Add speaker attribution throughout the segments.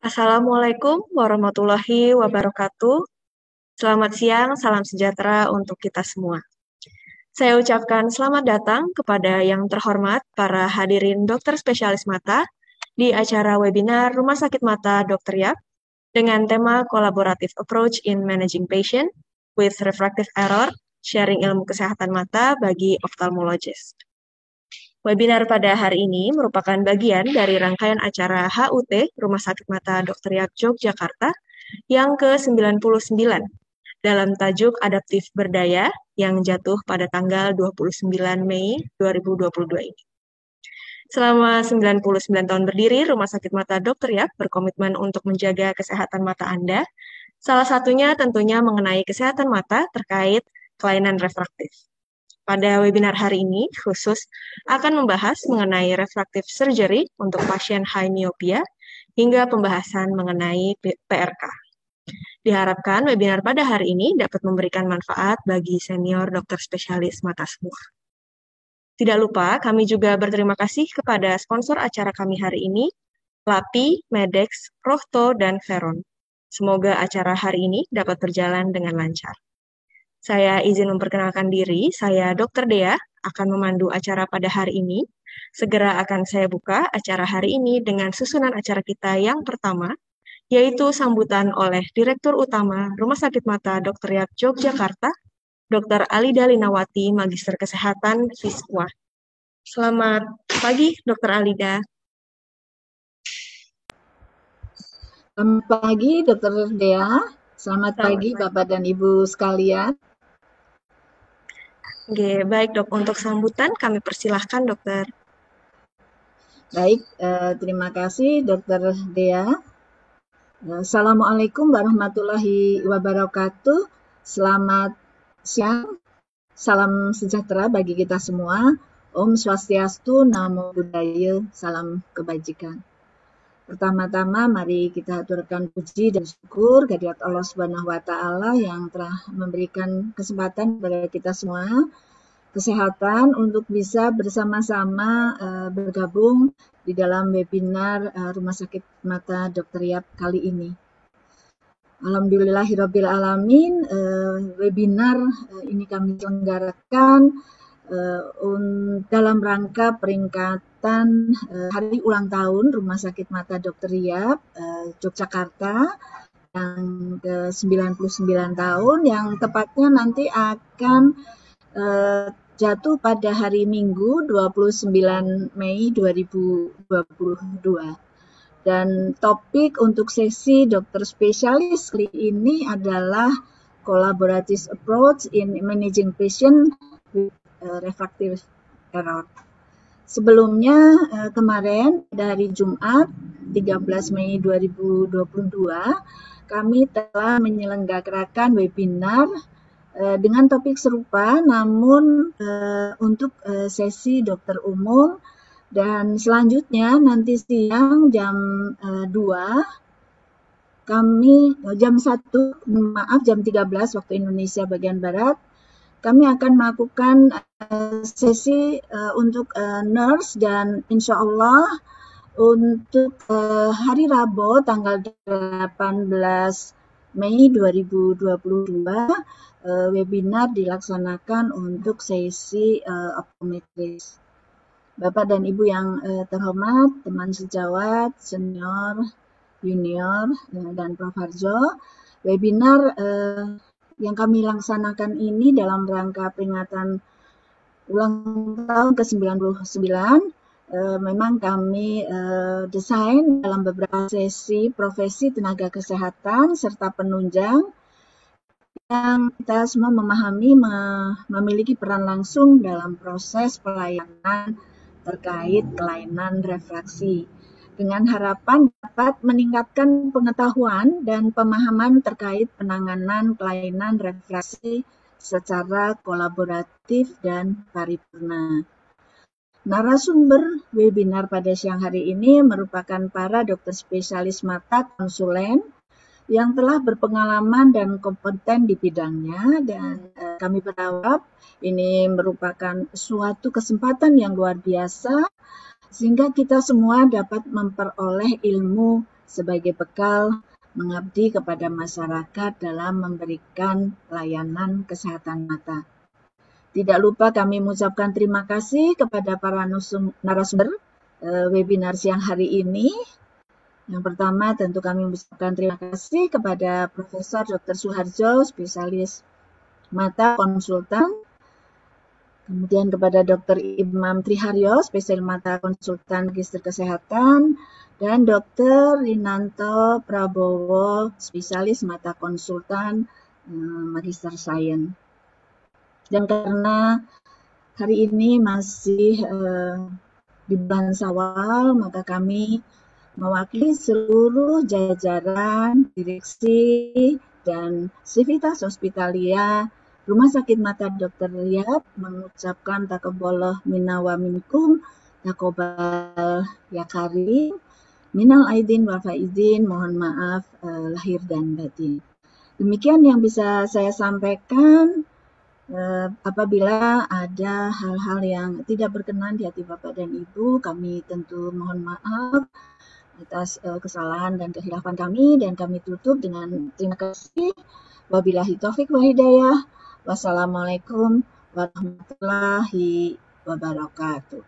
Speaker 1: Assalamualaikum warahmatullahi wabarakatuh. Selamat siang, salam sejahtera untuk kita semua. Saya ucapkan selamat datang kepada yang terhormat para hadirin dokter spesialis mata di acara webinar Rumah Sakit Mata Dr. Yap dengan tema Collaborative Approach in Managing Patient with Refractive Error, Sharing Ilmu Kesehatan Mata bagi Ophthalmologist. Webinar pada hari ini merupakan bagian dari rangkaian acara HUT Rumah Sakit Mata Dr. Yap Yogyakarta yang ke-99 dalam tajuk Adaptif Berdaya yang jatuh pada tanggal 29 Mei 2022 ini. Selama 99 tahun berdiri, Rumah Sakit Mata Dr. Yap berkomitmen untuk menjaga kesehatan mata Anda. Salah satunya tentunya mengenai kesehatan mata terkait kelainan refraktif. Pada webinar hari ini khusus akan membahas mengenai refractive surgery untuk pasien high myopia hingga pembahasan mengenai PRK. Diharapkan webinar pada hari ini dapat memberikan manfaat bagi senior dokter spesialis mata semua. Tidak lupa, kami juga berterima kasih kepada sponsor acara kami hari ini, LAPI, Medex, Rohto, dan Veron. Semoga acara hari ini dapat berjalan dengan lancar. Saya izin memperkenalkan diri, saya Dr. Dea, akan memandu acara pada hari ini. Segera akan saya buka acara hari ini dengan susunan acara kita yang pertama, yaitu sambutan oleh Direktur Utama Rumah Sakit Mata Dr. Yap Yogyakarta, Dr. Alida Linawati, Magister Kesehatan Viswa. Selamat pagi, Dr. Alida.
Speaker 2: Selamat pagi, Dr. Dea. Selamat pagi, Bapak dan Ibu sekalian.
Speaker 1: Oke, baik dok. Untuk sambutan kami persilahkan dokter.
Speaker 2: Baik, terima kasih Dr. Dea. Assalamualaikum warahmatullahi wabarakatuh. Selamat siang, salam sejahtera bagi kita semua. Om Swastiastu, Namo Buddhaya, salam kebajikan. Pertama-tama mari kita aturkan puji dan syukur kehadirat Allah Subhanahu wa taala yang telah memberikan kesempatan kepada kita semua kesehatan untuk bisa bersama-sama bergabung di dalam webinar Rumah Sakit Mata Dr. Yap kali ini. Alhamdulillahirabbil alamin, webinar ini kami selenggarakan dalam rangka peringatan hari ulang tahun Rumah Sakit Mata Dr. Yap Yogyakarta yang ke-99 tahun yang tepatnya nanti akan jatuh pada hari Minggu 29 Mei 2022. Dan topik untuk sesi dokter spesialis kali ini adalah Collaborative Approach in Managing Patient with Refractive Error. Sebelumnya kemarin dari Jumat 13 Mei 2022 kami telah menyelenggarakan webinar dengan topik serupa namun untuk sesi dokter umum, dan selanjutnya nanti siang jam 2 kami jam 13 waktu Indonesia bagian Barat kami akan melakukan sesi untuk nurse, dan insya Allah untuk hari Rabu tanggal 18 Mei 2022 webinar dilaksanakan untuk sesi optometris. Bapak dan Ibu yang terhormat, teman sejawat, senior, junior, dan Prof. Harjo, webinar yang kami laksanakan ini dalam rangka peringatan ulang tahun ke-99 memang kami desain dalam beberapa sesi profesi tenaga kesehatan serta penunjang yang kita semua memahami memiliki peran langsung dalam proses pelayanan terkait kelainan refraksi, dengan harapan dapat meningkatkan pengetahuan dan pemahaman terkait penanganan kelainan refraksi secara kolaboratif dan paripurna. Narasumber webinar pada siang hari ini merupakan para dokter spesialis mata konsulen yang telah berpengalaman dan kompeten di bidangnya, dan kami berharap ini merupakan suatu kesempatan yang luar biasa sehingga kita semua dapat memperoleh ilmu sebagai bekal mengabdi kepada masyarakat dalam memberikan layanan kesehatan mata. Tidak lupa kami mengucapkan terima kasih kepada para narasumber webinar siang hari ini. Yang pertama tentu kami mengucapkan terima kasih kepada Profesor Dr. Suharjo, spesialis mata konsultan. Kemudian kepada Dr. Imam Triharyo, spesialis mata konsultan magister kesehatan. Dan Dr. Rinanto Prabowo, spesialis mata konsultan magister sains. Dan karena hari ini masih di bulan Syawal, maka kami mewakili seluruh jajaran, direksi, dan Sivitas Hospitalia Rumah Sakit Mata Dr. Riyad mengucapkan taqabbalallahu minna wa minkum, taqabbal ya karim, minal aidin wal faizin, mohon maaf lahir dan batin. Demikian yang bisa saya sampaikan. Apabila ada hal-hal yang tidak berkenan di hati Bapak dan Ibu, kami tentu mohon maaf atas kesalahan dan kehilafan kami, dan kami tutup dengan terima kasih. Wabillahi taufik wa hidayah. Wassalamualaikum warahmatullahi wabarakatuh.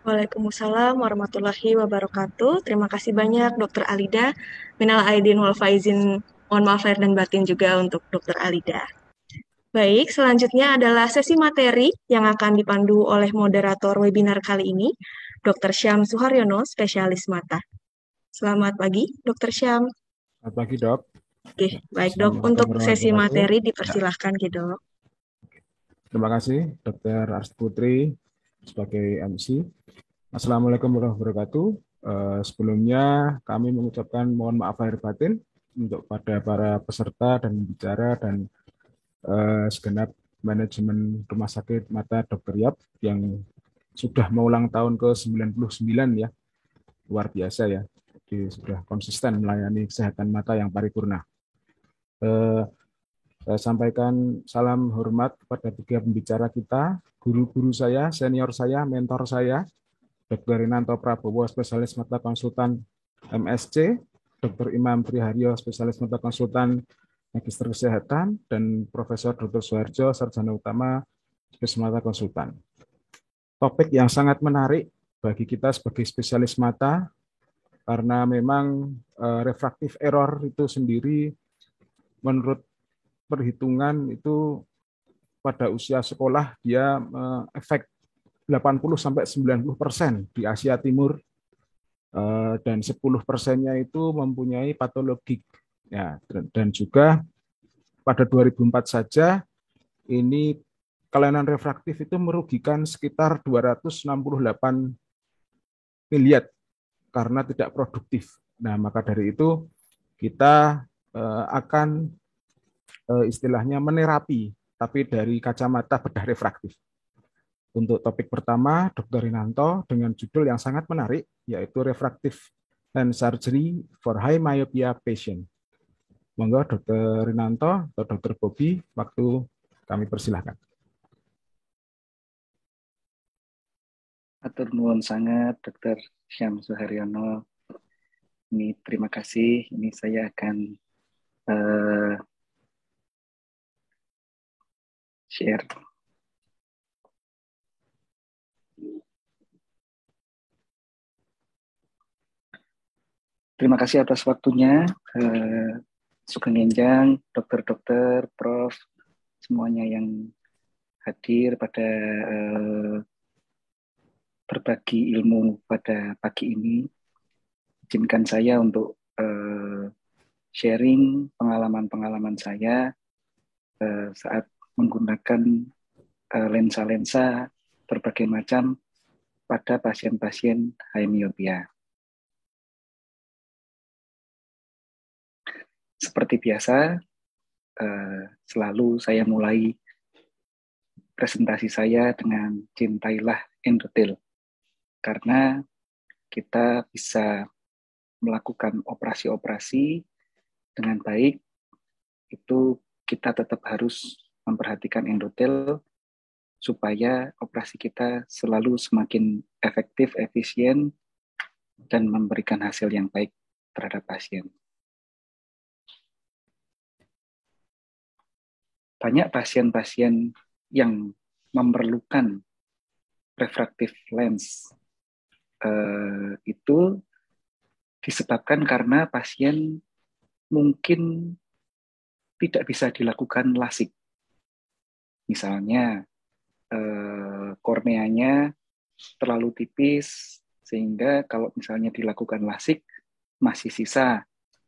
Speaker 1: Waalaikumsalam warahmatullahi wabarakatuh. Terima kasih banyak Dr. Alida. Minal aidin wal faizin, mohon maaf lahir dan batin juga untuk Dr. Alida. Baik, selanjutnya adalah sesi materi yang akan dipandu oleh moderator webinar kali ini, Dr. Syam Suharyono, spesialis mata. Selamat pagi, Dr. Syam.
Speaker 3: Selamat pagi, Dok.
Speaker 1: Oke, baik Dok. Untuk sesi materi dipersilahkan ya, Dok.
Speaker 3: Terima kasih, Dr. Arsti Putri sebagai MC. Assalamualaikum warahmatullahi wabarakatuh. Sebelumnya kami mengucapkan mohon maaf lahir batin untuk pada para peserta dan bicara dan segenap manajemen Rumah Sakit Mata Dr. Riyad yang sudah mengulang tahun ke-99 ya. Luar biasa ya. Jadi sudah konsisten melayani kesehatan mata yang paripurna. Saya sampaikan salam hormat kepada tiga pembicara kita, guru-guru saya, senior saya, mentor saya, Dr. Rinanto Prabowo, spesialis mata konsultan MSc, Dr. Imam Triharyo, spesialis mata konsultan magister kesehatan, dan Profesor Dr. Suharjo, sarjana utama spesialis mata konsultan. Topik yang sangat menarik bagi kita sebagai spesialis mata, karena memang refraktif error itu sendiri menurut perhitungan itu pada usia sekolah dia efek 80-90% di Asia Timur, dan 10%-nya itu mempunyai patologik. Ya, dan juga pada 2004 saja ini kelainan refraktif itu merugikan sekitar 268 miliar karena tidak produktif. Nah, maka dari itu kita akan istilahnya menerapi, tapi dari kacamata bedah refraktif. Untuk topik pertama, Dr. Rinanto dengan judul yang sangat menarik, yaitu Refractive Lens Surgery for High Myopia Patient. Monggo Dr. Rinanto atau Dr. Bobi, waktu kami persilahkan.
Speaker 4: Atur nuwun sangat Dr. Syam Suharyono. Ini terima kasih. Ini saya akan share. Terima kasih atas waktunya. Sugeng Enjang, dokter-dokter, prof, semuanya yang hadir pada berbagi ilmu pada pagi ini. Izinkan saya untuk sharing pengalaman-pengalaman saya saat menggunakan lensa-lensa berbagai macam pada pasien-pasien high myopia. Seperti biasa, selalu saya mulai presentasi saya dengan cintailah endotel, karena kita bisa melakukan operasi-operasi dengan baik, itu kita tetap harus memperhatikan endotel supaya operasi kita selalu semakin efektif, efisien, dan memberikan hasil yang baik terhadap pasien. Banyak pasien-pasien yang memerlukan refractive lens itu disebabkan karena pasien mungkin tidak bisa dilakukan LASIK. Misalnya korneanya terlalu tipis sehingga kalau misalnya dilakukan LASIK masih sisa,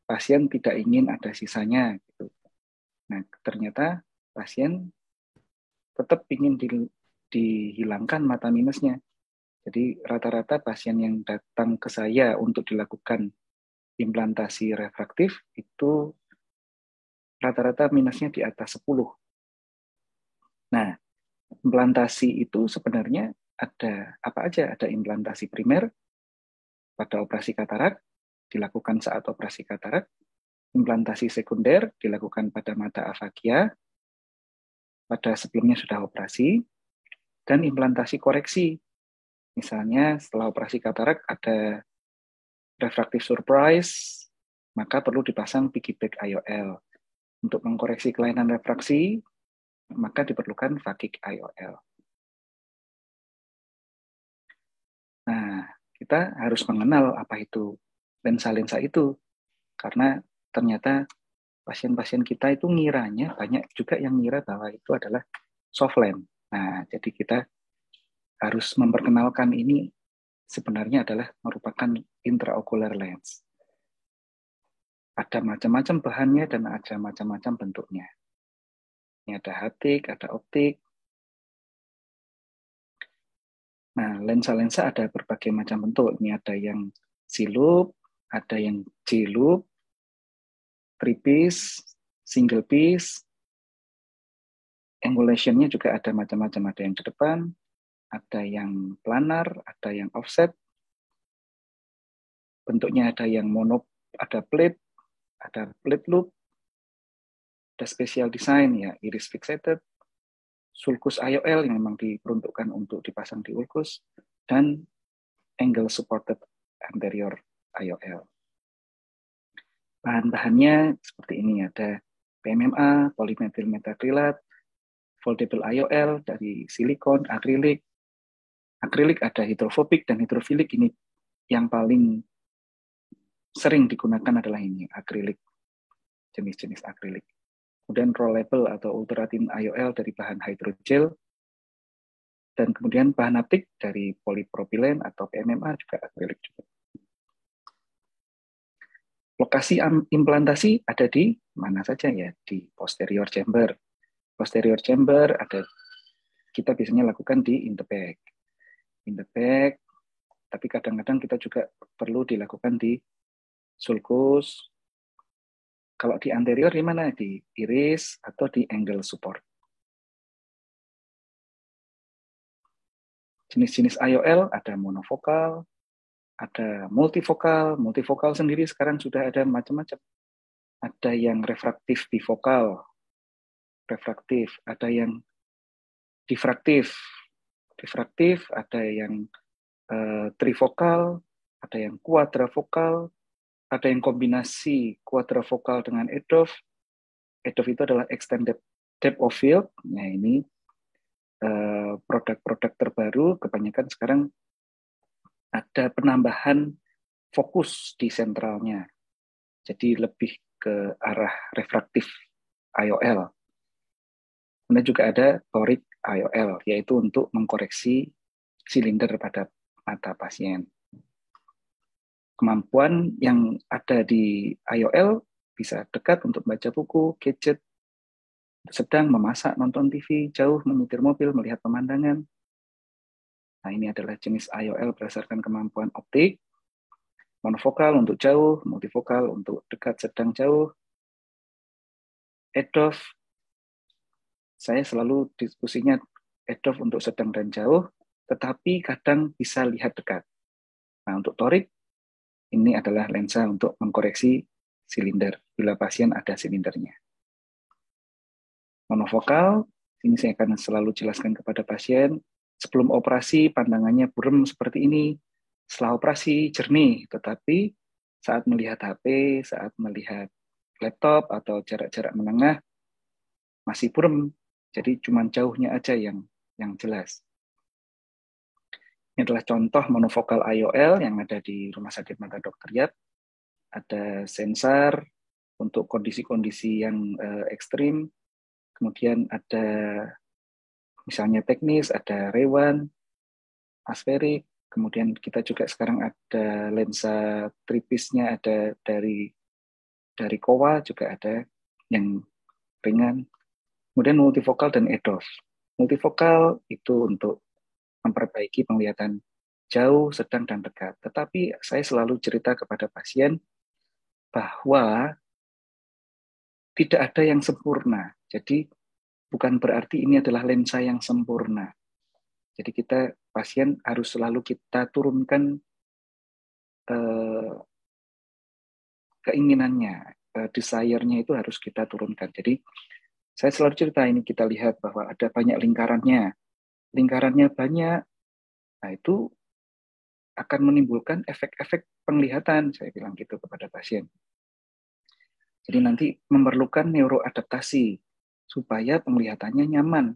Speaker 4: pasien tidak ingin ada sisanya gitu. Nah, ternyata pasien tetap ingin dihilangkan mata minusnya. Jadi rata-rata pasien yang datang ke saya untuk dilakukan implantasi refraktif itu rata-rata minusnya di atas 10. Nah, implantasi itu sebenarnya ada apa aja? Ada implantasi primer pada operasi katarak, dilakukan saat operasi katarak, implantasi sekunder dilakukan pada mata afakia, pada sebelumnya sudah operasi, dan implantasi koreksi. Misalnya setelah operasi katarak ada refractive surprise, maka perlu dipasang piggyback IOL. Untuk mengkoreksi kelainan refraksi, maka diperlukan phakic IOL. Nah, kita harus mengenal apa itu lensa-lensa itu, karena ternyata pasien-pasien kita itu ngiranya, banyak juga yang ngira bahwa itu adalah soft lens. Nah, jadi kita harus memperkenalkan ini sebenarnya adalah merupakan intraocular lens. Ada macam-macam bahannya dan ada macam-macam bentuknya. Ini ada haptik, ada optik. Nah, lensa-lensa ada berbagai macam bentuk. Ini ada yang C-loop, ada yang J-loop, three-piece, single piece. Angulation-nya juga ada macam-macam. Ada yang ke depan, ada yang planar, ada yang offset. Bentuknya ada yang mono, ada plate loop, ada special design ya, iris fixated, sulcus IOL yang memang diperuntukkan untuk dipasang di ulkus, dan angle supported anterior IOL. Bahan-bahannya seperti ini, ada PMMA, polymethyl methacrylate, foldable IOL dari silikon, akrilik. Akrilik ada hidrofobik dan hidrofilik, ini yang paling sering digunakan adalah ini, akrilik, jenis-jenis akrilik. Kemudian rollable atau ultra-thin IOL dari bahan hydrogel, dan kemudian bahan haptik dari polipropilen atau PMMA juga akrilik juga. Lokasi implantasi ada di mana saja ya? Di posterior chamber. Posterior chamber ada, kita biasanya lakukan di in the back. In the back, tapi kadang-kadang kita juga perlu dilakukan di sulcus. Kalau di anterior di mana? Di iris atau di angle support. Jenis-jenis IOL ada monofokal, ada multifokal. Multifokal sendiri sekarang sudah ada macam-macam. Ada yang refraktif bifokal, refraktif, ada yang difraktif, ada yang trifokal, ada yang quadrafokal, ada yang kombinasi quadrafokal dengan EDOF. EDOF itu adalah extended depth of field. Nah, ini produk-produk terbaru, kebanyakan sekarang ada penambahan fokus di sentralnya. Jadi lebih ke arah refraktif IOL. Kemudian juga ada toric IOL, yaitu untuk mengkoreksi silinder pada mata pasien. Kemampuan yang ada di IOL bisa dekat untuk membaca buku, gadget, sedang memasak, nonton TV, jauh menyetir mobil, melihat pemandangan. Nah, ini adalah jenis IOL berdasarkan kemampuan optik. Monofokal untuk jauh, multifokal untuk dekat, sedang, jauh. EDOF, saya selalu diskusinya EDOF untuk sedang dan jauh, tetapi kadang bisa lihat dekat. Nah, untuk toric, ini adalah lensa untuk mengkoreksi silinder bila pasien ada silindernya. Monofokal, Ini saya akan selalu jelaskan kepada pasien. Sebelum operasi pandangannya buram seperti ini. Setelah operasi jernih, tetapi saat melihat HP, saat melihat laptop atau jarak-jarak menengah masih buram. Jadi cuma jauhnya aja yang jelas. Ini adalah contoh monofokal IOL yang ada di Rumah Sakit Mata Dr. Yat. Ada sensor untuk kondisi-kondisi yang ekstrim. Kemudian ada misalnya teknis, ada Ray-1, asferik. Kemudian kita juga sekarang ada lensa tripisnya, ada dari Kowa juga ada yang ringan. Kemudian multifokal dan EDOF. Multifokal itu untuk memperbaiki penglihatan jauh, sedang, dan dekat. Tetapi saya selalu cerita kepada pasien bahwa tidak ada yang sempurna. Jadi bukan berarti ini adalah lensa yang sempurna. Jadi pasien harus selalu kita turunkan keinginannya, desire-nya itu harus kita turunkan. Jadi saya selalu cerita ini, kita lihat bahwa ada banyak lingkarannya banyak, nah itu akan menimbulkan efek-efek penglihatan, saya bilang gitu kepada pasien. Jadi nanti memerlukan neuroadaptasi supaya penglihatannya nyaman.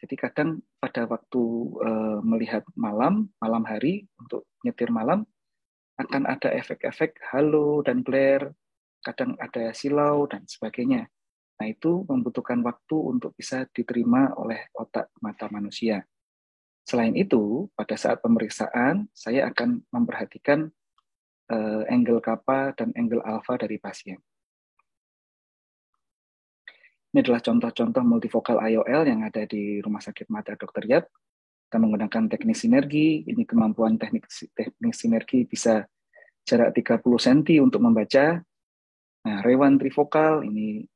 Speaker 4: Jadi kadang pada waktu melihat malam hari untuk nyetir malam akan ada efek-efek halo dan glare, kadang ada silau dan sebagainya. Nah itu membutuhkan waktu untuk bisa diterima oleh otak mata manusia. Selain itu, pada saat pemeriksaan saya akan memperhatikan angle kappa dan angle alpha dari pasien. Ini adalah contoh-contoh multifokal IOL yang ada di Rumah Sakit Mata Dr. Yat. Kita menggunakan teknik sinergi. Ini kemampuan teknik sinergi bisa jarak 30 cm untuk membaca. Nah, Ray-1 trifokal, ini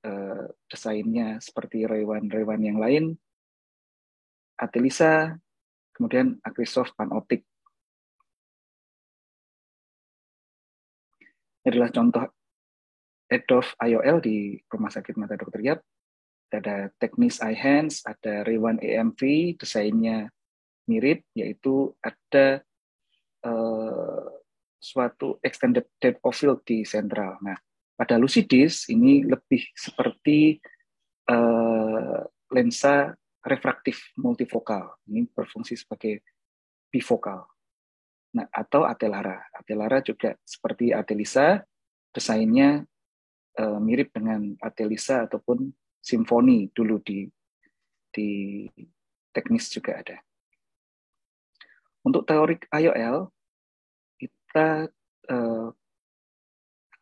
Speaker 4: desainnya seperti Ray-1 yang lain. Atelisa, kemudian Acrysoft panoptik. Ini adalah contoh EDOF IOL di Rumah Sakit Mata Dr. Yat. Ada teknis iHands, ada Ray-1 EMV, desainnya mirip, yaitu ada suatu extended depth of field di sentral. Nah, pada Lucidis ini lebih seperti lensa refraktif multifokal. Ini berfungsi sebagai bifokal. Nah, atau Atelara. Atelara juga seperti Atelisa, desainnya mirip dengan Atelisa ataupun Symphony dulu di teknis juga ada. Untuk teori IOL, kita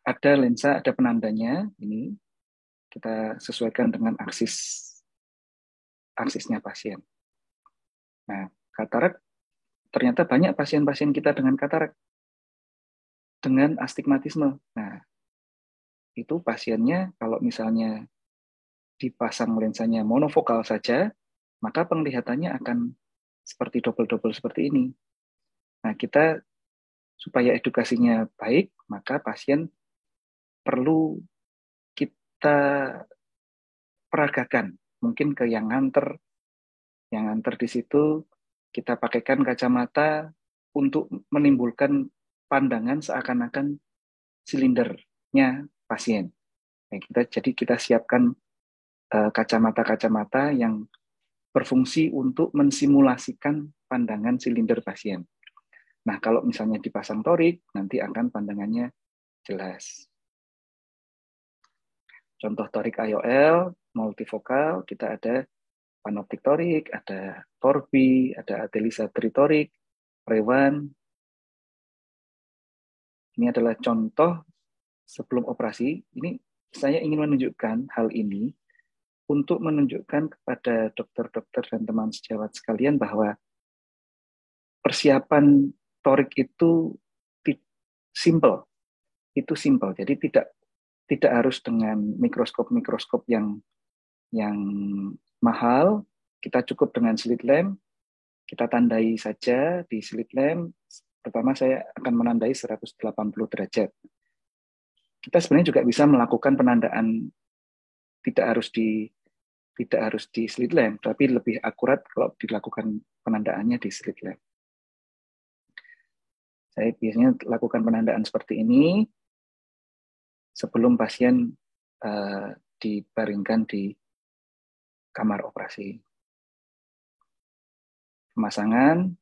Speaker 4: ada lensa, ada penandanya. Ini kita sesuaikan dengan aksisnya pasien. Nah, katarak, ternyata banyak pasien-pasien kita dengan katarak, dengan astigmatisme. Nah, itu pasiennya kalau misalnya dipasang lensanya monofokal saja, maka penglihatannya akan seperti double-double seperti ini. Nah, kita supaya edukasinya baik, maka pasien perlu kita peragakan. Mungkin ke yang nganter di situ kita pakaikan kacamata untuk menimbulkan pandangan seakan-akan silindernya pasien. Nah, jadi kita siapkan kacamata-kacamata yang berfungsi untuk mensimulasikan pandangan silinder pasien. Nah, kalau misalnya dipasang torik, nanti akan pandangannya jelas. Contoh torik IOL, multifokal, kita ada panoptik torik, ada Torbi, ada Atelisa tritorik, Ray-1. Ini adalah contoh sebelum operasi. Ini saya ingin menunjukkan hal ini untuk menunjukkan kepada dokter-dokter dan teman sejawat sekalian bahwa persiapan torik itu simple. Itu simple. Jadi tidak harus dengan mikroskop yang mahal. Kita cukup dengan slit lamp. Kita tandai saja di slit lamp. Pertama saya akan menandai 180 derajat. Kita sebenarnya juga bisa melakukan penandaan, tidak harus di Tidak harus di slit lamp, tapi lebih akurat kalau dilakukan penandaannya di slit lamp. Saya biasanya lakukan penandaan seperti ini sebelum pasien dibaringkan di kamar operasi. Pemasangan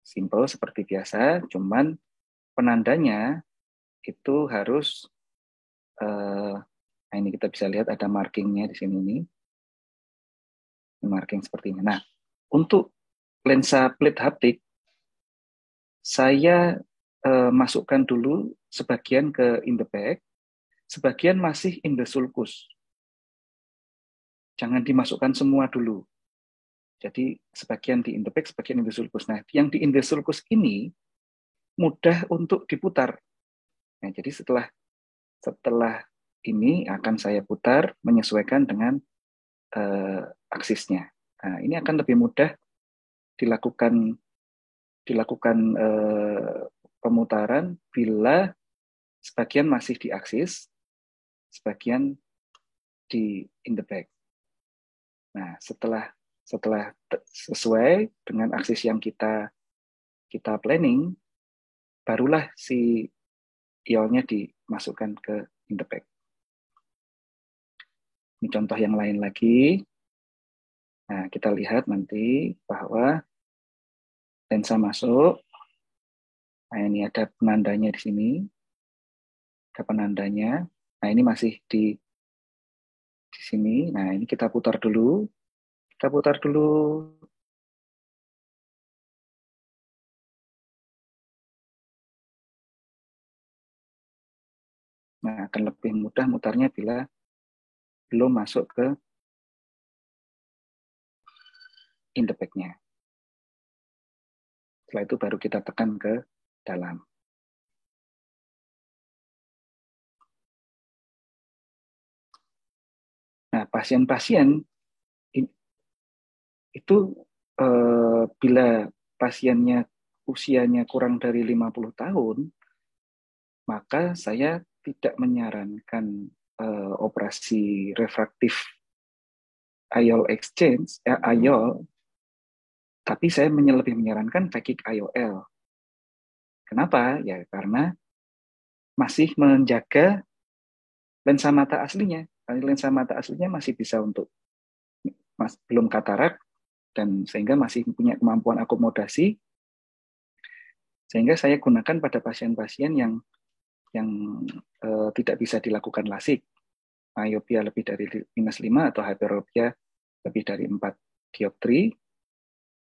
Speaker 4: simple seperti biasa, cuman penandanya itu harus, nah ini kita bisa lihat ada markingnya di sini nih. Marking seperti ini. Nah, untuk lensa plate haptik, saya masukkan dulu sebagian ke in the bag, sebagian masih in the sulcus. Jangan dimasukkan semua dulu. Jadi sebagian di in the bag, sebagian in the sulcus. Nah, yang di in the sulcus ini mudah untuk diputar. Nah, jadi setelah ini akan saya putar menyesuaikan dengan aksisnya. Nah, ini akan lebih mudah dilakukan pemutaran bila sebagian masih di aksis, sebagian di in the bag. Nah, setelah sesuai dengan aksis yang kita planning, barulah si iolnya dimasukkan ke in the bag. Ini contoh yang lain lagi. Nah, kita lihat nanti bahwa lensa masuk. Nah, ini ada penandanya di sini. Ada penandanya. Nah, ini masih di sini. Nah, ini kita putar dulu. Kita putar dulu. Nah, akan lebih mudah mutarnya bila belum masuk ke in the bag-nya. Setelah itu baru kita tekan ke dalam. Nah, pasien-pasien itu bila pasiennya usianya kurang dari 50 tahun, maka saya tidak menyarankan operasi refraktif IOL exchange, IOL, tapi saya lebih menyarankan phakic IOL. Kenapa? Ya karena masih menjaga lensa mata aslinya. Lensa mata aslinya masih bisa untuk belum katarak dan sehingga masih punya kemampuan akomodasi. Sehingga saya gunakan pada pasien-pasien yang tidak bisa dilakukan lasik, myopia lebih dari -5 atau hyperopia lebih dari 4 dioptri.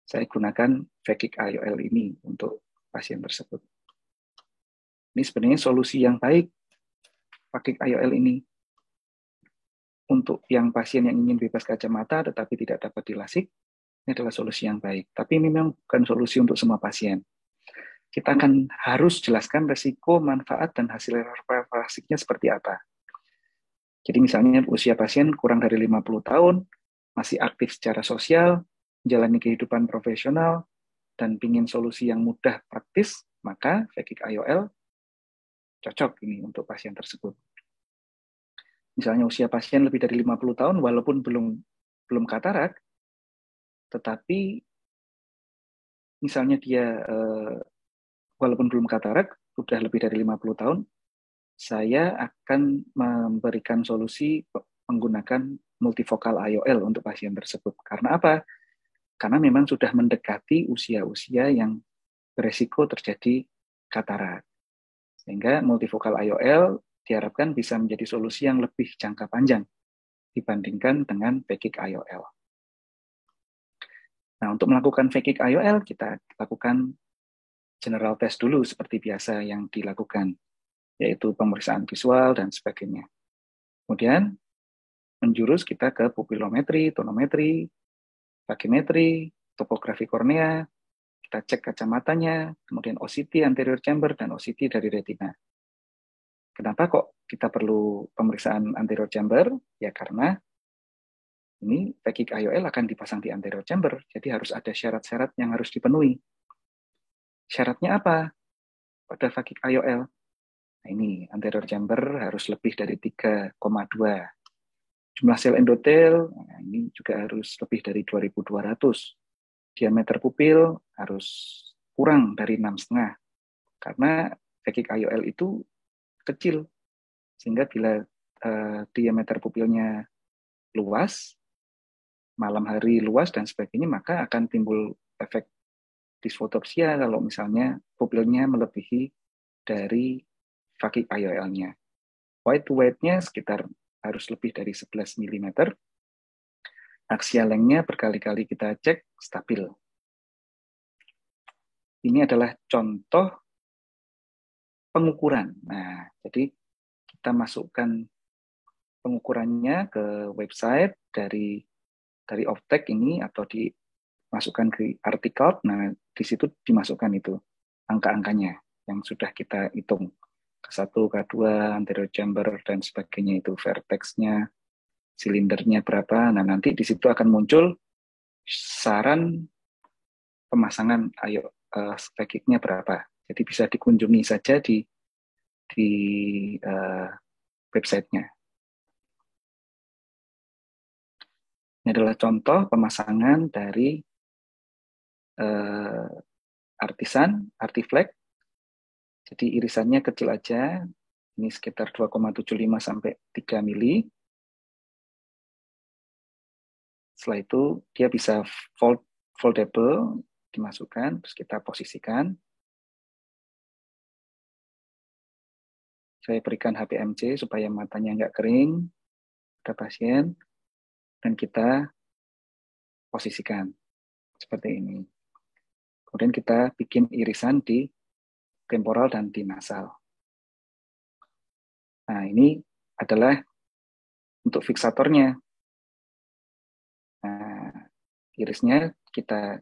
Speaker 4: Saya gunakan phakic IOL ini untuk pasien tersebut. Ini sebenarnya solusi yang baik, phakic IOL ini. Untuk yang pasien yang ingin bebas kacamata tetapi tidak dapat dilasik, ini adalah solusi yang baik. Tapi memang bukan solusi untuk semua pasien. Kita akan harus jelaskan resiko, manfaat, dan hasil refraksiknya seperti apa. Jadi misalnya usia pasien kurang dari 50 tahun, masih aktif secara sosial, menjalani kehidupan profesional, dan ingin solusi yang mudah praktis, maka phakic IOL cocok ini untuk pasien tersebut. Misalnya usia pasien lebih dari 50 tahun, walaupun belum katarak, tetapi misalnya dia walaupun belum katarak, sudah lebih dari 50 tahun, saya akan memberikan solusi menggunakan multifocal IOL untuk pasien tersebut. Karena apa? Karena memang sudah mendekati usia-usia yang beresiko terjadi katarak. Sehingga multifocal IOL diharapkan bisa menjadi solusi yang lebih jangka panjang dibandingkan dengan phakic IOL. Nah, untuk melakukan phakic IOL, kita lakukan general test dulu seperti biasa yang dilakukan, yaitu pemeriksaan visual dan sebagainya. Kemudian menjurus kita ke pupilometri, tonometri, pachymetry, topografi kornea, kita cek kacamatanya, kemudian OCT anterior chamber dan OCT dari retina. Kenapa kok kita perlu pemeriksaan anterior chamber? Ya karena ini phakic IOL akan dipasang di anterior chamber, jadi harus ada syarat-syarat yang harus dipenuhi. Syaratnya apa pada phakic IOL? Nah, ini anterior chamber harus lebih dari 3,2. Jumlah sel endotel, nah ini juga harus lebih dari 2.200. Diameter pupil harus kurang dari 6,5 karena phakic IOL itu kecil, sehingga bila diameter pupilnya luas, malam hari luas dan sebagainya, maka akan timbul efek disfotopsia kalau misalnya pupilnya melebihi dari phakic IOL-nya. White to white-nya sekitar harus lebih dari 11 mm. Axial length-nya berkali-kali kita cek stabil. Ini adalah contoh pengukuran. Nah, jadi kita masukkan pengukurannya ke website dari Optek ini atau dimasukkan ke artikel. Nah, di situ dimasukkan itu angka-angkanya yang sudah kita hitung. K1, K2, anterior chamber, dan sebagainya itu vertex-nya, silindernya berapa. Nah, nanti di situ akan muncul saran pemasangan phakic-nya berapa. Jadi bisa dikunjungi saja di website-nya. Ini adalah contoh pemasangan dari Artiflex. Jadi irisannya kecil aja, ini sekitar 2,75 sampai 3 mili. Setelah itu dia bisa foldable, dimasukkan, terus kita posisikan. Saya berikan HPMC supaya matanya nggak kering pada pasien, dan kita posisikan seperti ini. Kemudian kita bikin irisan di temporal dan di nasal. Nah, ini adalah untuk fiksatornya. Nah, irisnya kita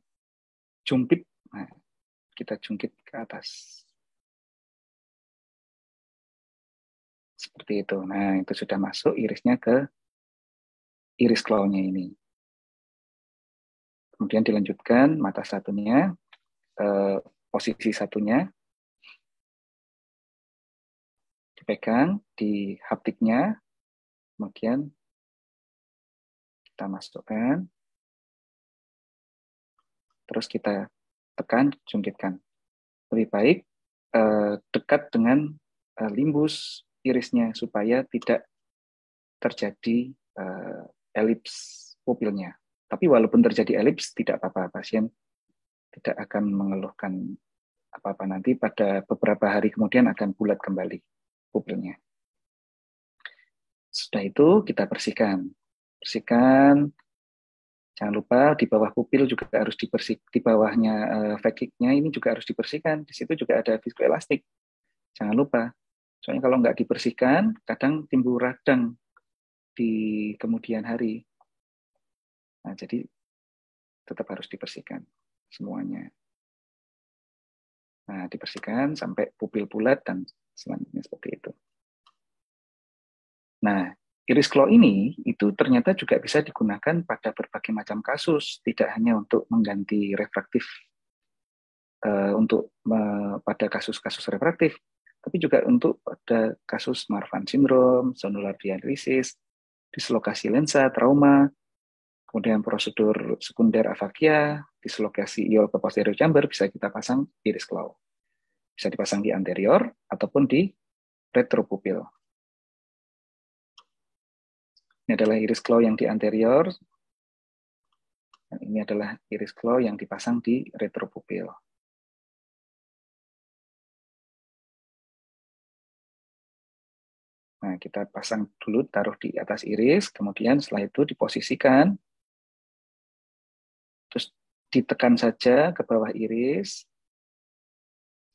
Speaker 4: jungkit, ke atas. Seperti itu. Nah, itu sudah masuk irisnya ke iris claw-nya ini. Kemudian dilanjutkan mata satunya, posisi satunya, dipegang di haptiknya, kemudian kita masukkan, terus kita tekan, jungkitkan. Lebih baik dekat dengan limbus irisnya supaya tidak terjadi elips pupilnya. Tapi walaupun terjadi elips, tidak apa-apa, pasien tidak akan mengeluhkan apa-apa. Nanti pada beberapa hari kemudian akan bulat kembali pupilnya. Setelah itu kita bersihkan. Jangan lupa di bawah pupil juga harus dibersihkan. Di bawahnya phakic-nya ini juga harus dibersihkan. Di situ juga ada viskoelastik. Jangan lupa. Soalnya kalau nggak dibersihkan, kadang timbul radang di kemudian hari. Nah, jadi tetap harus dibersihkan semuanya. Nah, dibersihkan sampai pupil bulat dan selanjutnya seperti itu. Nah, iris claw ini itu ternyata juga bisa digunakan pada berbagai macam kasus, tidak hanya untuk mengganti refraktif pada kasus-kasus refraktif, tapi juga untuk pada kasus Marfan syndrome, zonular dialisis, dislokasi lensa, trauma, kemudian prosedur sekunder afakia, dislokasi iol ke posterior chamber, bisa kita pasang iris claw. Bisa dipasang di anterior ataupun di retropupil. Ini adalah iris claw yang di anterior. Dan ini adalah iris claw yang dipasang di retropupil. Nah, kita pasang dulu, taruh di atas iris, kemudian setelah itu diposisikan, terus ditekan saja ke bawah iris,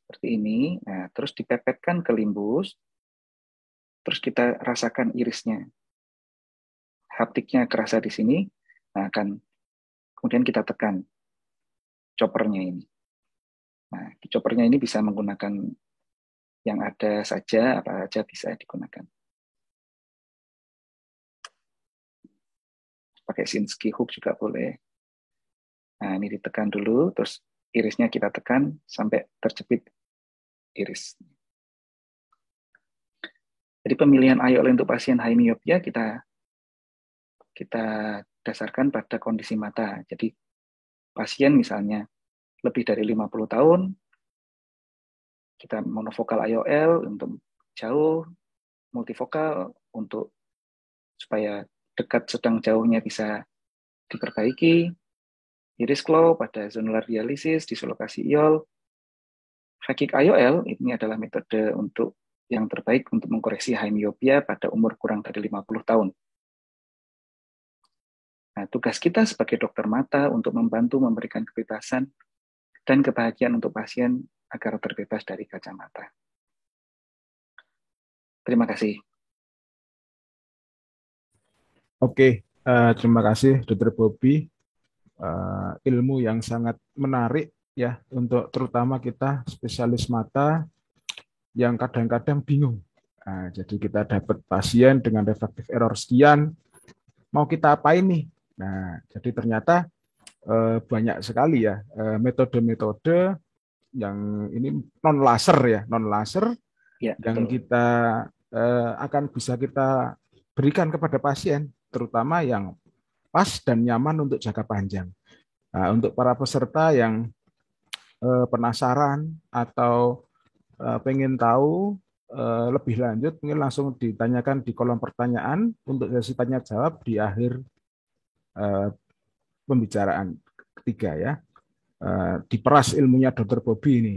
Speaker 4: seperti ini. Nah, terus dipepetkan ke limbus, terus kita rasakan irisnya. Haptiknya kerasa di sini, nah kemudian kita tekan choppernya ini. Nah, di choppernya ini bisa menggunakan yang ada saja, apa saja bisa digunakan. Pakai Shinsky hook juga boleh. Nah, ini ditekan dulu, terus irisnya kita tekan sampai terjepit iris. Jadi pemilihan IOL untuk pasien high myopia kita kita dasarkan pada kondisi mata. Jadi pasien misalnya lebih dari 50 tahun, kita monofokal IOL untuk jauh, multifokal untuk supaya dekat sedang jauhnya bisa diperbaiki, iris claw pada zonular dialisis, dislokasi IOL. Phakic IOL ini adalah metode untuk yang terbaik untuk mengkoreksi high myopia pada umur kurang dari 50 tahun. Nah, tugas kita sebagai dokter mata untuk membantu memberikan kebebasan dan kebahagiaan untuk pasien agar terbebas dari kacamata. Terima kasih.
Speaker 3: Oke, terima kasih Dr. Bobby. Ilmu yang sangat menarik ya untuk terutama kita spesialis mata yang kadang-kadang bingung. Nah, jadi kita dapat pasien dengan refractive error sekian, mau kita apain nih? Nah, jadi ternyata banyak sekali ya metode-metode yang ini non laser
Speaker 4: Ya,
Speaker 3: yang
Speaker 4: betul.
Speaker 3: kita akan bisa kita berikan kepada pasien, terutama yang pas dan nyaman untuk jangka panjang. Nah, untuk para peserta yang penasaran atau pengen tahu lebih lanjut, mungkin langsung ditanyakan di kolom pertanyaan untuk sesi tanya jawab di akhir pembicaraan ketiga ya. Diperas ilmunya Dr. Bobby ini,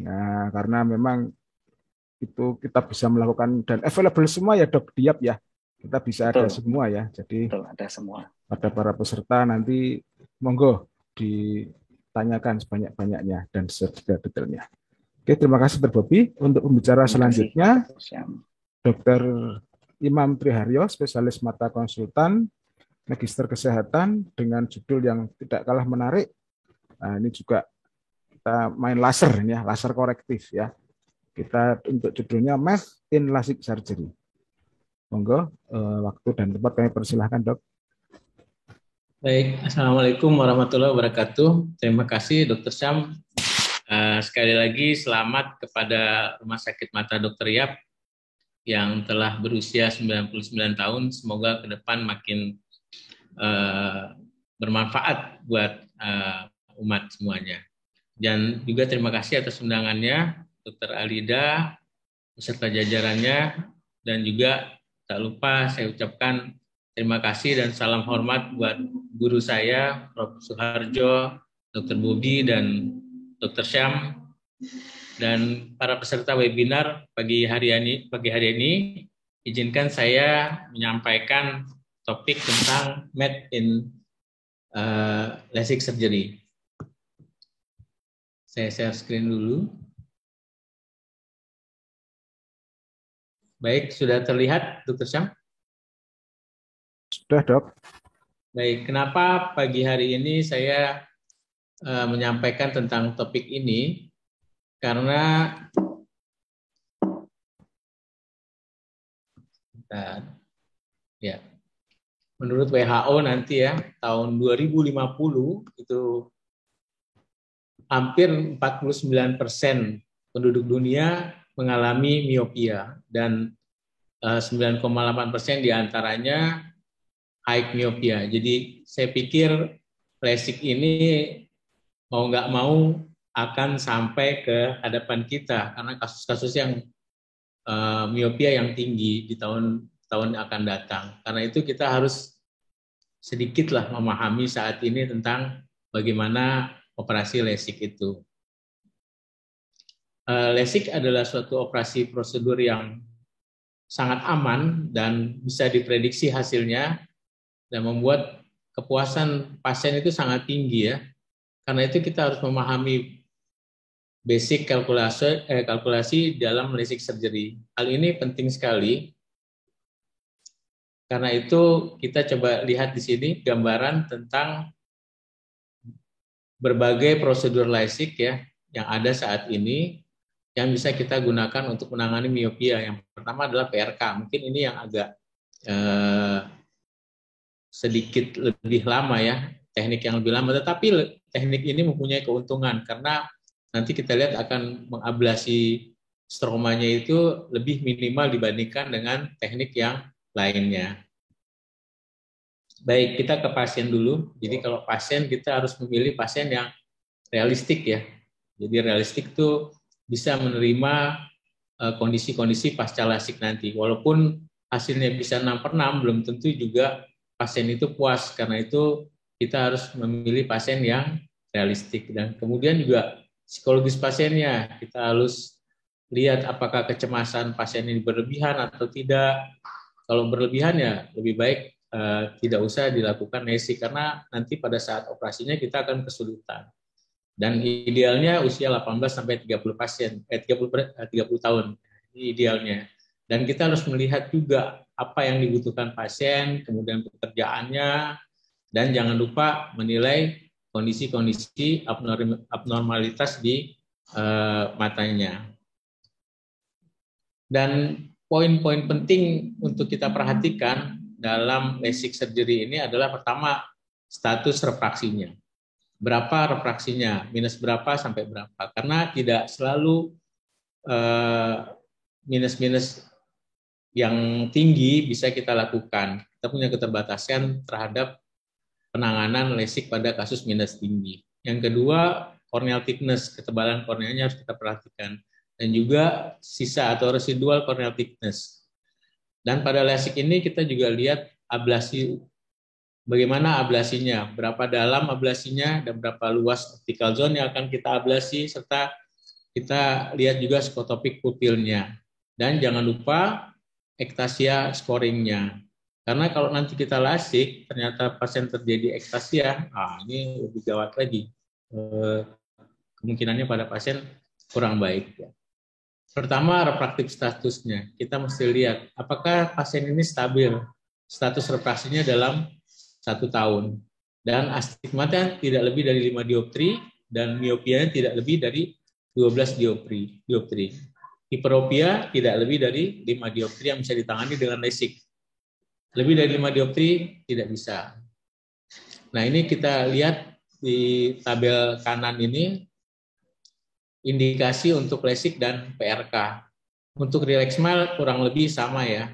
Speaker 3: karena memang itu kita bisa melakukan dan available semua ya Dok Diap ya. Kita bisa
Speaker 4: Betul.
Speaker 3: ada semua ya. Jadi
Speaker 4: Betul, ada semua.
Speaker 3: pada para peserta nanti monggo ditanyakan sebanyak-banyaknya dan sedetail-detailnya. Oke, terima kasih Dr. Bobby. Untuk pembicara selanjutnya, Dr. Imam Triharyo, spesialis mata konsultan, magister kesehatan dengan judul yang tidak kalah menarik. Nah, ini juga kita main laser ini ya, laser korektif ya. Kita untuk judulnya Math in LASIK Surgery. Monggo, waktu dan tempat kami persilahkan, Dok.
Speaker 5: Baik, Assalamualaikum warahmatullahi wabarakatuh. Terima kasih Dr. Syam. Sekali lagi selamat kepada Rumah Sakit Mata Dr. Yap yang telah berusia 99 tahun. Semoga ke depan makin bermanfaat buat umat semuanya. Dan juga terima kasih atas undangannya Dr. Alida beserta jajarannya, dan juga tak lupa saya ucapkan terima kasih dan salam hormat buat guru saya Prof. Suharjo, Dr. Bobby dan Dr. Syam, dan para peserta webinar pagi hari ini. Izinkan saya menyampaikan topik tentang Math in LASIK Surgery. Saya share screen dulu. Baik, sudah terlihat Dr. Syam?
Speaker 3: Sudah, Dok.
Speaker 5: Baik, kenapa pagi hari ini saya menyampaikan tentang topik ini? Karena menurut WHO nanti ya, tahun 2050 itu hampir 49% penduduk dunia mengalami miopia, dan 9,8% diantaranya high miopia. Jadi saya pikir LASIK ini mau nggak mau akan sampai ke hadapan kita, karena kasus-kasus yang miopia yang tinggi di tahun yang akan datang. Karena itu kita harus sedikitlah memahami saat ini tentang bagaimana operasi LASIK itu. LASIK adalah suatu operasi prosedur yang sangat aman dan bisa diprediksi hasilnya dan membuat kepuasan pasien itu sangat tinggi ya. Karena itu kita harus memahami basic kalkulasi dalam LASIK surgery. Hal ini penting sekali. Karena itu kita coba lihat di sini gambaran tentang berbagai prosedur LASIK ya yang ada saat ini yang bisa kita gunakan untuk menangani miopia. Yang pertama adalah PRK. Mungkin ini yang agak sedikit lebih lama ya, teknik yang lebih lama. Tetapi teknik ini mempunyai keuntungan karena nanti kita lihat akan mengablasi stromanya itu lebih minimal dibandingkan dengan teknik yang lainnya. Baik, kita ke pasien dulu. Jadi kalau pasien, kita harus memilih pasien yang realistik ya. Jadi realistik itu bisa menerima kondisi-kondisi pasca lasik nanti. Walaupun hasilnya bisa 6/6, belum tentu juga pasien itu puas. Karena itu kita harus memilih pasien yang realistik. Dan kemudian juga psikologis pasiennya. Kita harus lihat apakah kecemasan pasien ini berlebihan atau tidak. Kalau berlebihan ya lebih baik tidak usah dilakukan LASIK karena nanti pada saat operasinya kita akan kesulitan. Dan idealnya usia 18 sampai 30 pasien, 30 tahun. Ini idealnya. Dan kita harus melihat juga apa yang dibutuhkan pasien, kemudian pekerjaannya, dan jangan lupa menilai kondisi-kondisi abnormalitas di matanya. Dan poin-poin penting untuk kita perhatikan dalam LASIK surgery ini adalah pertama, status refraksinya. Berapa refraksinya, minus berapa sampai berapa. Karena tidak selalu minus-minus yang tinggi bisa kita lakukan. Kita punya keterbatasan terhadap penanganan LASIK pada kasus minus tinggi. Yang kedua, corneal thickness, ketebalan korneanya harus kita perhatikan. Dan juga sisa atau residual corneal thickness. Dan pada LASIK ini kita juga lihat ablasi, bagaimana ablasinya, berapa dalam ablasinya, dan berapa luas optical zone yang akan kita ablasi, serta kita lihat juga skotopik pupilnya. Dan jangan lupa ektasia scoringnya. Karena kalau nanti kita LASIK, ternyata pasien terjadi ektasia, ini lebih gawat lagi. Kemungkinannya pada pasien kurang baik. Pertama, refraktif statusnya. Kita mesti lihat apakah pasien ini stabil status refraksinya dalam 1 tahun. Dan astigmatnya tidak lebih dari 5 dioptri dan miopianya tidak lebih dari 12 dioptri. Hiperopia tidak lebih dari 5 dioptri yang bisa ditangani dengan LASIK. Lebih dari 5 dioptri tidak bisa. Nah, ini kita lihat di tabel kanan ini indikasi untuk LASIK dan PRK. Untuk Relax Smile kurang lebih sama ya.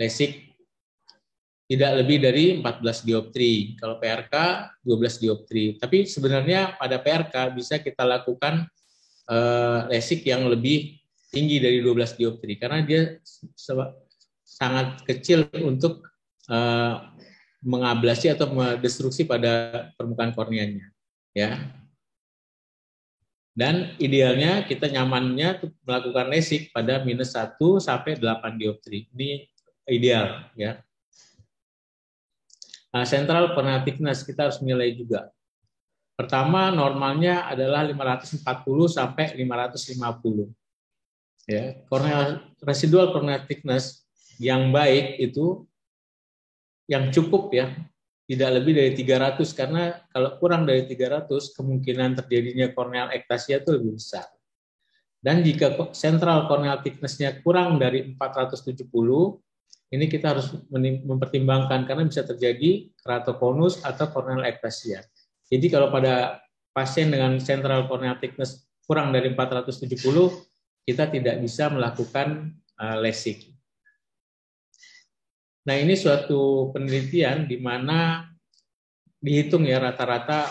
Speaker 5: LASIK tidak lebih dari 14 dioptri. Kalau PRK 12 dioptri. Tapi sebenarnya pada PRK bisa kita lakukan LASIK yang lebih tinggi dari 12 dioptri karena dia sangat kecil untuk mengablasi atau mendestruksi pada permukaan korneanya. Ya. Dan idealnya kita nyamannya melakukan LASIK pada minus 1 sampai 8 dioptri. Ini ideal ya. Nah, central corneal thickness kita harus nilai juga. Pertama normalnya adalah 540 sampai 550. Ya, residual corneal thickness yang baik itu yang cukup ya. Tidak lebih dari 300 karena kalau kurang dari 300 kemungkinan terjadinya corneal ektasia itu lebih besar. Dan jika central corneal thickness-nya kurang dari 470, ini kita harus mempertimbangkan karena bisa terjadi keratokonus atau corneal ektasia. Jadi kalau pada pasien dengan central corneal thickness kurang dari 470, kita tidak bisa melakukan LASIK. Nah, ini suatu penelitian di mana dihitung ya rata-rata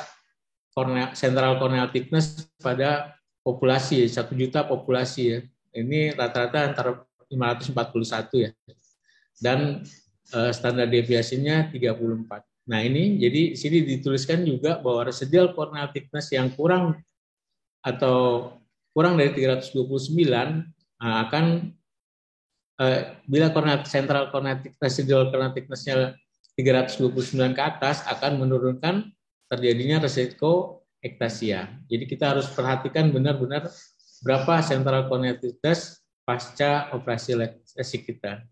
Speaker 5: central corneal thickness pada populasi 1 juta populasi ya. Ini rata-rata antara 541 ya. Dan standar deviasinya 34. Nah, ini jadi sini dituliskan juga bahwa residual corneal thickness yang kurang atau kurang dari 329 akan bila central corneal residual corneal thickness-nya 329 ke atas akan menurunkan terjadinya resiko ektasia. Jadi kita harus perhatikan benar-benar berapa central corneal thickness pasca operasi LASIK kita.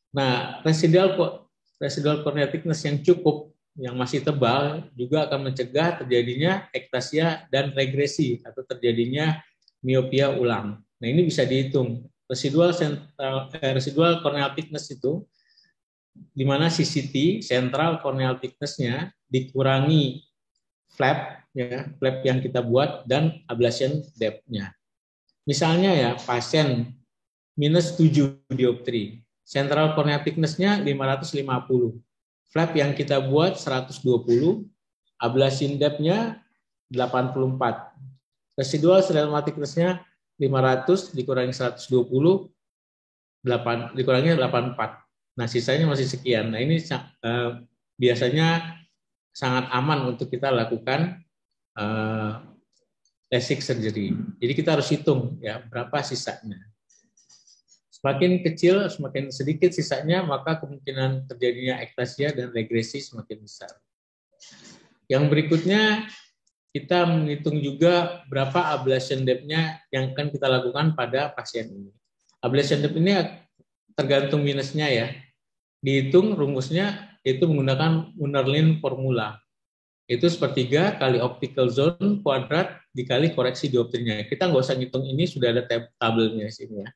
Speaker 5: Nah, residual corneal thickness yang cukup, yang masih tebal juga akan mencegah terjadinya ektasia dan regresi atau terjadinya miopia ulang. Nah, ini bisa dihitung. Residual corneal thickness itu di mana CCT, central corneal thickness-nya dikurangi flap ya, flap yang kita buat dan ablation depth-nya. Misalnya ya, pasien minus 7 dioptri. Central cornea thickness-nya 550. Flap yang kita buat 120, ablation depth-nya 84. Residual stereo thickness-nya 500 dikurangi 120, dikurangi 84. Nah, sisanya masih sekian. Nah, ini biasanya sangat aman untuk kita lakukan LASIK surgery. Jadi kita harus hitung ya berapa sisanya. Semakin kecil, semakin sedikit sisanya, maka kemungkinan terjadinya ektasia dan regresi semakin besar. Yang berikutnya, kita menghitung juga berapa ablation depth-nya yang akan kita lakukan pada pasien ini. Ablation depth ini tergantung minusnya ya. Dihitung rumusnya itu menggunakan Wunderlin formula. Itu sepertiga kali optical zone kuadrat dikali koreksi dioptrinya. Kita nggak usah ngitung ini, sudah ada tabelnya di sini ya.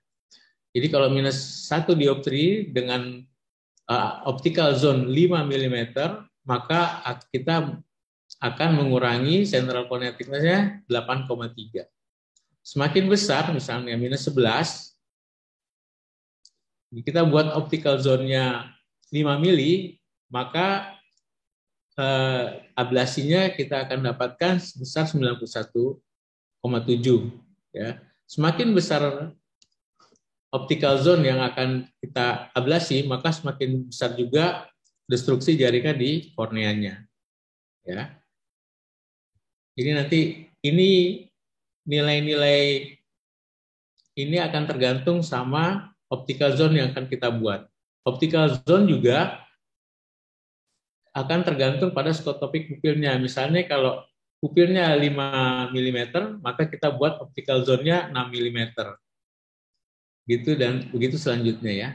Speaker 5: Jadi kalau minus 1 dioptri dengan optical zone 5 mm, maka kita akan mengurangi central cornea thickness-nya 8,3. Semakin besar, misalnya minus 11, kita buat optical zone-nya 5 mili, maka ablasinya kita akan dapatkan sebesar 91,7. Ya. Semakin besar optical zone yang akan kita ablasi, maka semakin besar juga destruksi jaringan di korneanya. Ya. Jadi nanti ini nilai-nilai ini akan tergantung sama optical zone yang akan kita buat. Optical zone juga akan tergantung pada skotopik pupilnya. Misalnya kalau pupilnya 5 mm, maka kita buat optical zone-nya 6 mm. Gitu dan begitu selanjutnya ya.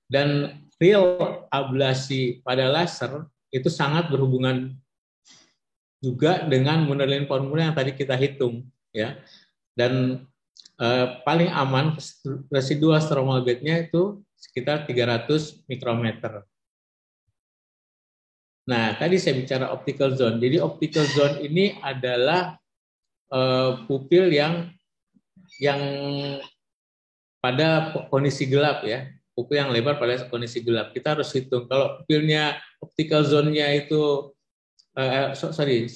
Speaker 5: Dan real ablasi pada laser itu sangat berhubungan juga dengan Wunderlin formula yang tadi kita hitung ya. Dan paling aman residual stromal bed-nya itu sekitar 300 mikrometer. Nah, tadi saya bicara optical zone. Jadi optical zone ini adalah pupil yang pada kondisi gelap ya, pupil yang lebar pada kondisi gelap. Kita harus hitung kalau pupilnya optical zone-nya itu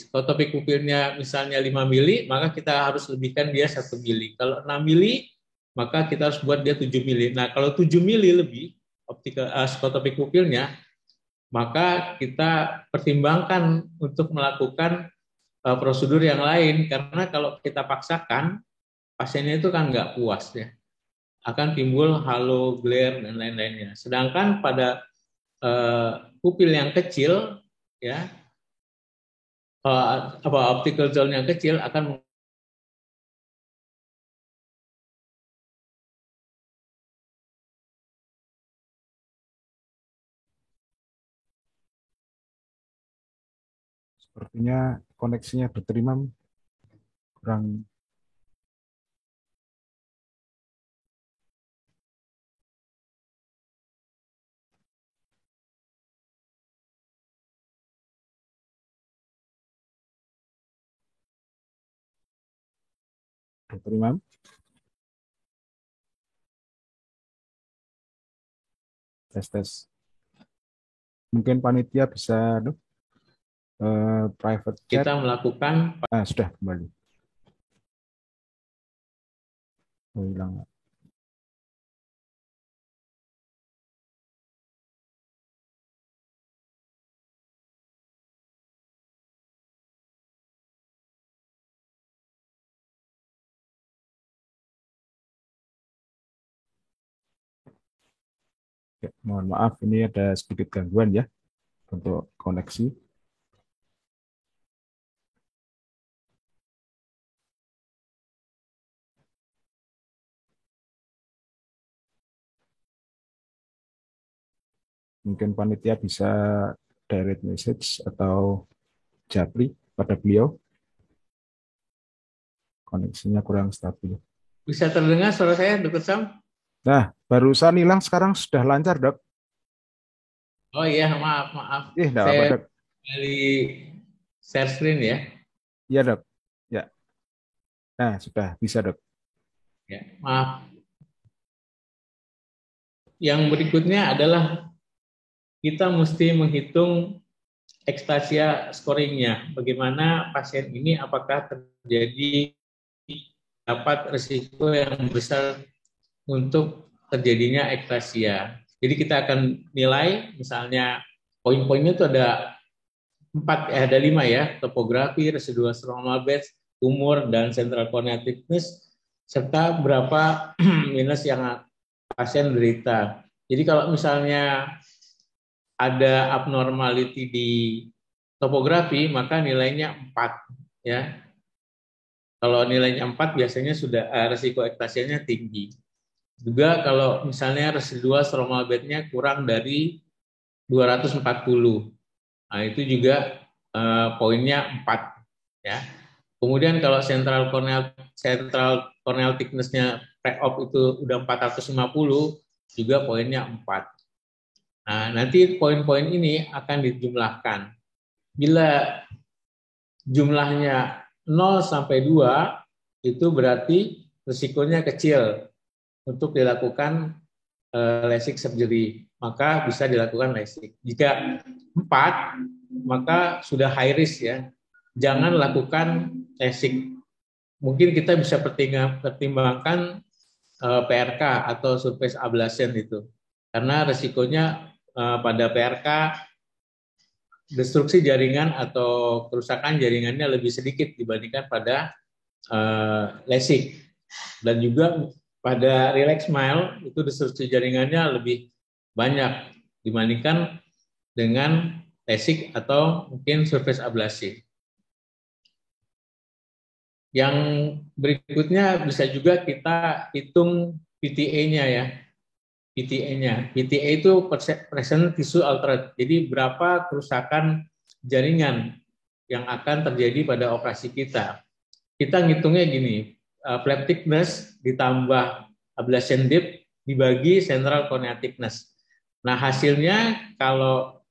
Speaker 5: skotopik pupilnya misalnya 5 mili, maka kita harus lebihkan dia 1 mili. Kalau 6 mili, maka kita harus buat dia 7 mili. Nah, kalau 7 mili lebih skotopik pupilnya, maka kita pertimbangkan untuk melakukan prosedur yang lain, karena kalau kita paksakan, pasiennya itu kan nggak puas ya. Akan timbul halo, glare, dan lain-lainnya. Sedangkan pada pupil yang kecil, ya, optical zone yang kecil akan
Speaker 3: Sepertinya koneksinya berterima kurang. Terima. Tes. Mungkin panitia bisa private chat.
Speaker 5: Kita melakukan.
Speaker 3: Sudah kembali. Hilang. Ya, mohon maaf, ini ada sedikit gangguan ya untuk koneksi. Mungkin panitia bisa direct message atau japri pada beliau. Koneksinya kurang stabil.
Speaker 5: Bisa terdengar suara saya, Dr. Sam?
Speaker 3: Nah, barusan hilang, sekarang sudah lancar, Dok.
Speaker 5: Oh iya, maaf.
Speaker 3: Saya
Speaker 5: kembali share screen ya.
Speaker 3: Iya, Dok. Ya. Nah, sudah bisa, Dok.
Speaker 5: Ya, maaf. yang berikutnya adalah kita mesti menghitung ekstasia scoringnya. Bagaimana pasien ini apakah terjadi dapat risiko yang besar untuk terjadinya ekstasia. Jadi kita akan nilai misalnya poin-poinnya itu ada 5 ya, topografi, residual stromal batch, umur, dan central corneal thickness, serta berapa minus yang pasien derita. Jadi kalau misalnya ada abnormality di topografi, maka nilainya 4 ya. Kalau nilainya 4 biasanya sudah resiko ektasianya tinggi. Juga kalau misalnya residual stromal batch-nya kurang dari 240. Nah, itu juga poinnya 4 ya. Kemudian kalau central corneal thickness-nya pre-op itu udah 450, juga poinnya 4. Nah, nanti poin-poin ini akan dijumlahkan. Bila jumlahnya 0 sampai 2, itu berarti risikonya kecil untuk dilakukan LASIK surgery, maka bisa dilakukan LASIK. Jika 4, maka sudah high risk ya. Jangan lakukan LASIK. Mungkin kita bisa pertimbangkan PRK atau surface ablation itu. Karena risikonya pada PRK destruksi jaringan atau kerusakan jaringannya lebih sedikit dibandingkan pada LASIK. Dan juga pada relax smile itu destruksi jaringannya lebih banyak dibandingkan dengan LASIK atau mungkin surface ablasi. Yang berikutnya bisa juga kita hitung PTA-nya ya. PTA-nya. PTA itu present tissue altered. Jadi berapa kerusakan jaringan yang akan terjadi pada operasi kita. Kita ngitungnya gini, flap thickness ditambah ablation depth dibagi central corneal thickness. Nah, hasilnya kalau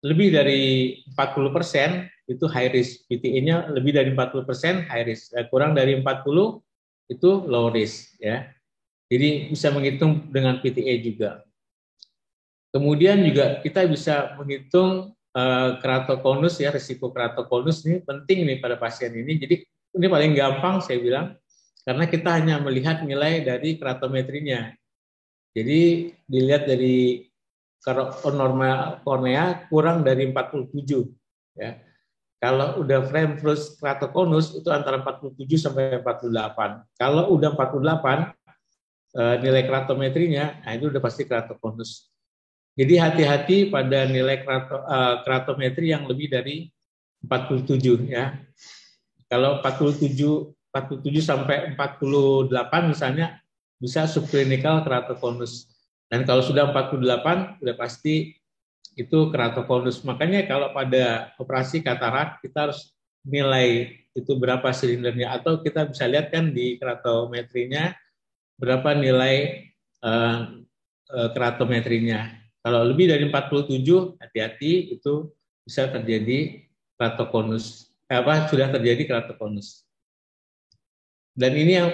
Speaker 5: lebih dari 40% itu high risk. PTA-nya lebih dari 40% high risk. Kurang dari 40 itu low risk ya. Jadi bisa menghitung dengan PTA juga. Kemudian juga kita bisa menghitung keratokonus ya, risiko keratokonus ini penting nih pada pasien ini. Jadi ini paling gampang saya bilang karena kita hanya melihat nilai dari keratometrinya. Jadi dilihat dari normal kornea kurang dari 47 ya. Kalau udah frame plus keratokonus itu antara 47 sampai 48. Kalau udah 48 nilai keratometrinya, nah itu udah pasti keratokonus. Jadi hati-hati pada nilai keratometri yang lebih dari 47 ya. Kalau 47 sampai 48 misalnya bisa subclinical keratokonus. Dan kalau sudah 48 udah pasti itu keratokonus. Makanya kalau pada operasi katarak kita harus nilai itu berapa silindernya, atau kita bisa lihat kan di keratometrinya berapa nilai keratometrinya. Kalau lebih dari 47 hati-hati itu bisa terjadi keratokonus. Sudah terjadi keratokonus. Dan ini yang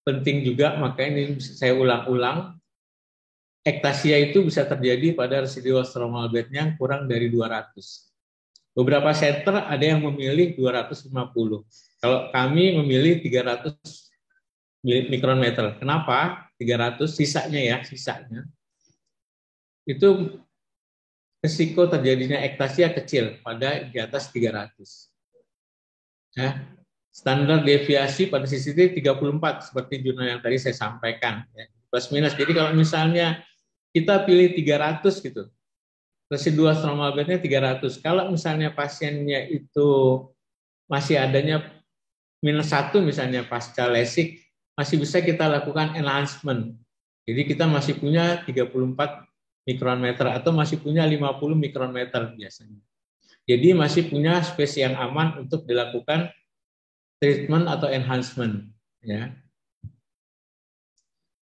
Speaker 5: penting juga, makanya ini saya ulang-ulang. Ektasia itu bisa terjadi pada residual stromal batch-nya yang kurang dari 200. Beberapa center ada yang memilih 250. Kalau kami memilih 300 mikrometer. Kenapa? 300 sisanya itu risiko terjadinya ektasia kecil pada di atas 300. Ya. Standar deviasi pada CCT 34 seperti jurnal yang tadi saya sampaikan ya. Plus minus. Jadi kalau misalnya kita pilih 300 gitu, residual stromal batch-nya 300. Kalau misalnya pasiennya itu masih adanya minus 1 misalnya pasca LASIK, masih bisa kita lakukan enhancement. Jadi kita masih punya 34 mikrometer atau masih punya 50 mikrometer biasanya. Jadi masih punya space yang aman untuk dilakukan treatment atau enhancement ya.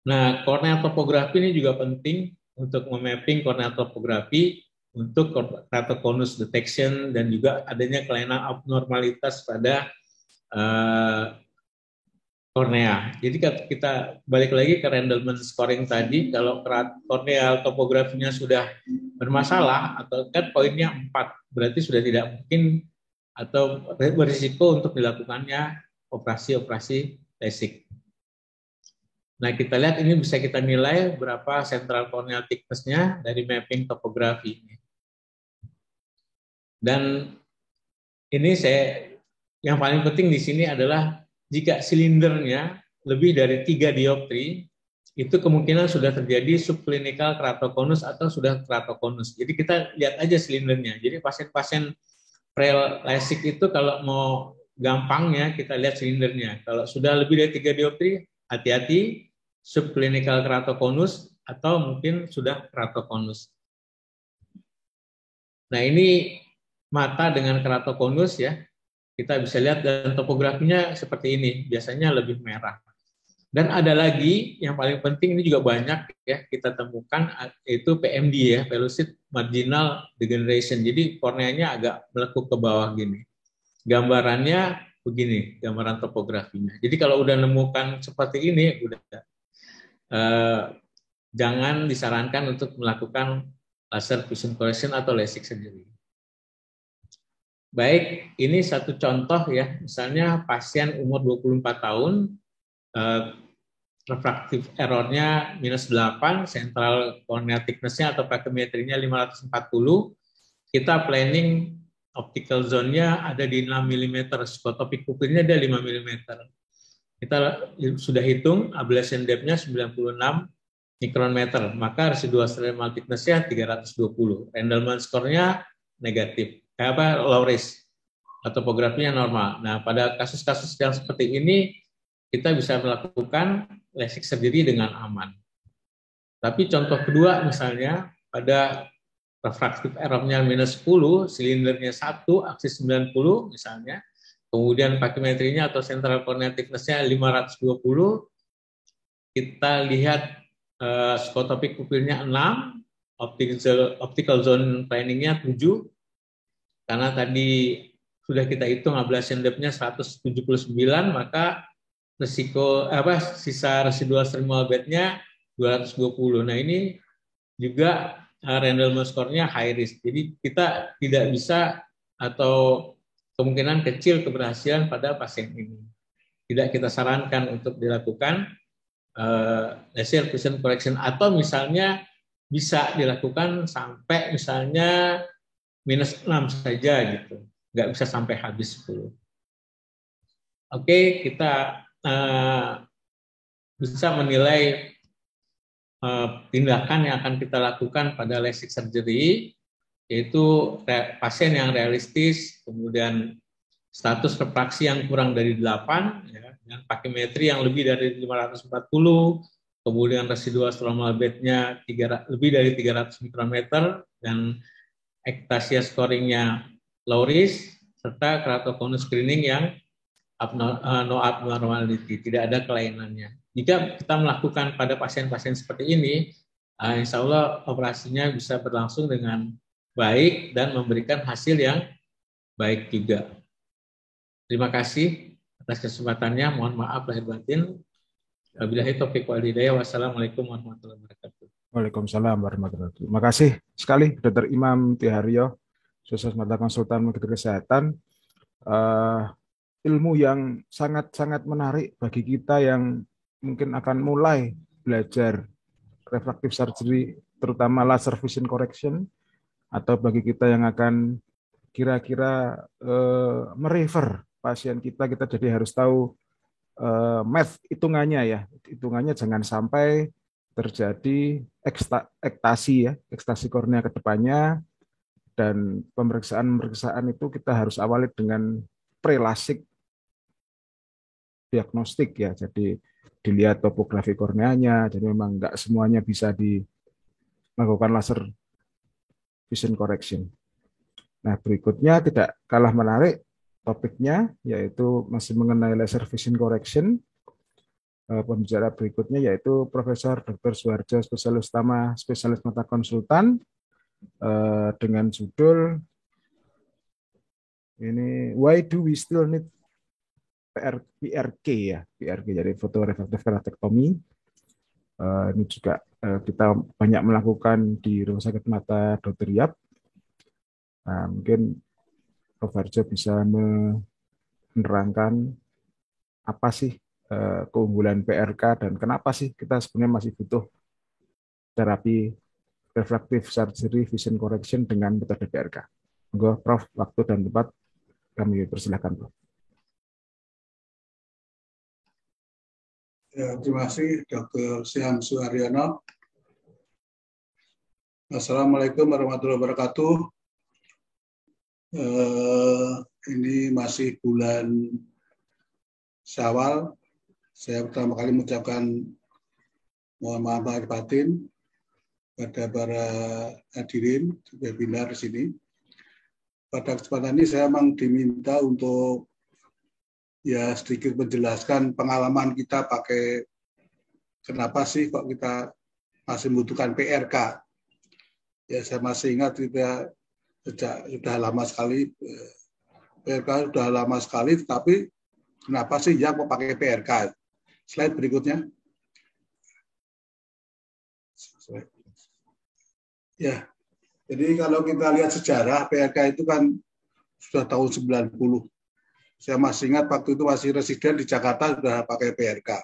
Speaker 5: Nah, corneal topografi ini juga penting untuk memapping corneal topografi untuk keratokonus detection dan juga adanya kelainan abnormalitas pada kornea. Jadi kita balik lagi ke Randleman scoring tadi, kalau korneal topografinya sudah bermasalah atau kan poinnya 4, berarti sudah tidak mungkin atau berisiko untuk dilakukannya operasi LASIK. Nah, kita lihat ini bisa kita nilai berapa central corneal thickness-nya dari mapping topografi. Dan ini yang paling penting di sini adalah jika silindernya lebih dari 3 dioptri, itu kemungkinan sudah terjadi subclinical keratokonus atau sudah keratokonus. Jadi kita lihat aja silindernya. Jadi pasien-pasien pre-LASIK itu kalau mau gampangnya kita lihat silindernya. Kalau sudah lebih dari 3 dioptri, hati-hati subclinical keratokonus atau mungkin sudah keratokonus. Nah, ini mata dengan keratokonus ya. Kita bisa lihat dan topografinya seperti ini, biasanya lebih merah. Dan ada lagi yang paling penting, ini juga banyak ya kita temukan, yaitu PMD ya, pellucid marginal degeneration. Jadi korneanya agak melekuk ke bawah gini. Gambarannya begini, gambaran topografinya. Jadi kalau udah nemukan seperti ini, udah jangan disarankan untuk melakukan laser vision correction atau LASIK sendiri. Baik, ini satu contoh ya, misalnya pasien umur 24 tahun, refractive error-nya -8, central corneal thickness-nya atau pachymetrinya 540, kita planning optical zone-nya ada di 6 mm, scotopic pupilnya ada 5 mm. Kita sudah hitung ablation depth-nya 96 mikrometer, maka residual stremal thickness-nya 320. Randleman score-nya negatif. Low risk, topografinya normal. Nah, pada kasus-kasus yang seperti ini kita bisa melakukan LASIK sendiri dengan aman. Tapi contoh kedua misalnya pada refractive error-nya -10, silindernya 1, aksis 90 misalnya, kemudian pachymetrinya atau central corneal thickness-nya 520, kita lihat scotopic pupilnya 6, optical zone planning-nya 7, karena tadi sudah kita hitung ablation depth-nya 179, maka sisa residual stremal bed-nya 220. Nah, ini juga Randleman score-nya high risk. Jadi kita tidak bisa atau kemungkinan kecil keberhasilan pada pasien ini. Tidak kita sarankan untuk dilakukan laser vision correction, atau misalnya bisa dilakukan sampai misalnya -6 saja gitu, nggak bisa sampai habis 10. Oke, kita bisa menilai tindakan yang akan kita lakukan pada LASIK surgery, yaitu pasien yang realistis, kemudian status refraksi yang kurang dari 8, ya, dengan pachymetry yang lebih dari 540, kemudian residual stromal bed-nya lebih dari 300 mikrometer, dan ektasia scoring-nya low risk, serta keratokonus screening yang no abnormality, tidak ada kelainannya. Jika kita melakukan pada pasien-pasien seperti ini, insya Allah operasinya bisa berlangsung dengan baik dan memberikan hasil yang baik juga. Terima kasih atas kesempatannya. Mohon maaf lahir batin. Wabillahi taufiq wal hidayah. Wassalamualaikum warahmatullahi wabarakatuh.
Speaker 3: Waalaikumsalam warahmatullahi wabarakatuh. Terima kasih sekali Dr. Imam Tiharyo, Spesialis Mata Konsultan Medis Kesehatan. Ilmu yang sangat-sangat menarik bagi kita yang mungkin akan mulai belajar refractive surgery, terutama laser vision correction, atau bagi kita yang akan kira-kira merefer pasien kita jadi harus tahu math hitungannya ya. Hitungannya jangan sampai terjadi ekstasi kornea ke depannya, dan pemeriksaan itu kita harus awali dengan pre-LASIK diagnostik ya. Jadi dilihat topografi korneanya, jadi memang nggak semuanya bisa dilakukan laser vision correction. Nah, berikutnya tidak kalah menarik topiknya, yaitu masih mengenai laser vision correction. Pembicara berikutnya yaitu Profesor Dr. Suharjo, spesialis utama spesialis mata konsultan, dengan judul ini Why Do We Still Need PRK ya, PRK jadi fotorefraktif keratectomy. Ini juga kita banyak melakukan di Rumah Sakit Mata Dr. Yap. Nah, mungkin Prof. Harjo bisa menerangkan apa sih keunggulan PRK dan kenapa sih kita sebenarnya masih butuh terapi refractive surgery vision correction dengan metode PRK. Monggo Prof, waktu dan tempat kami persilahkan, Prof.
Speaker 6: Ya, terima kasih Dr. Syam Suharyono. Assalamualaikum warahmatullahi wabarakatuh. Ini masih bulan Syawal. Saya pertama kali mengucapkan mohon maaf lahir batin pada para hadirin webinar di sini. Pada kesempatan ini saya memang diminta untuk ya sedikit menjelaskan pengalaman kita pakai kenapa sih kok kita masih membutuhkan PRK. Ya saya masih ingat kita sudah lama sekali PRK sudah lama sekali, tetapi kenapa sih ya mau pakai PRK? Slide berikutnya. Ya, jadi kalau kita lihat sejarah PRK itu kan sudah tahun 90. Saya masih ingat waktu itu masih residen di Jakarta sudah pakai PRK.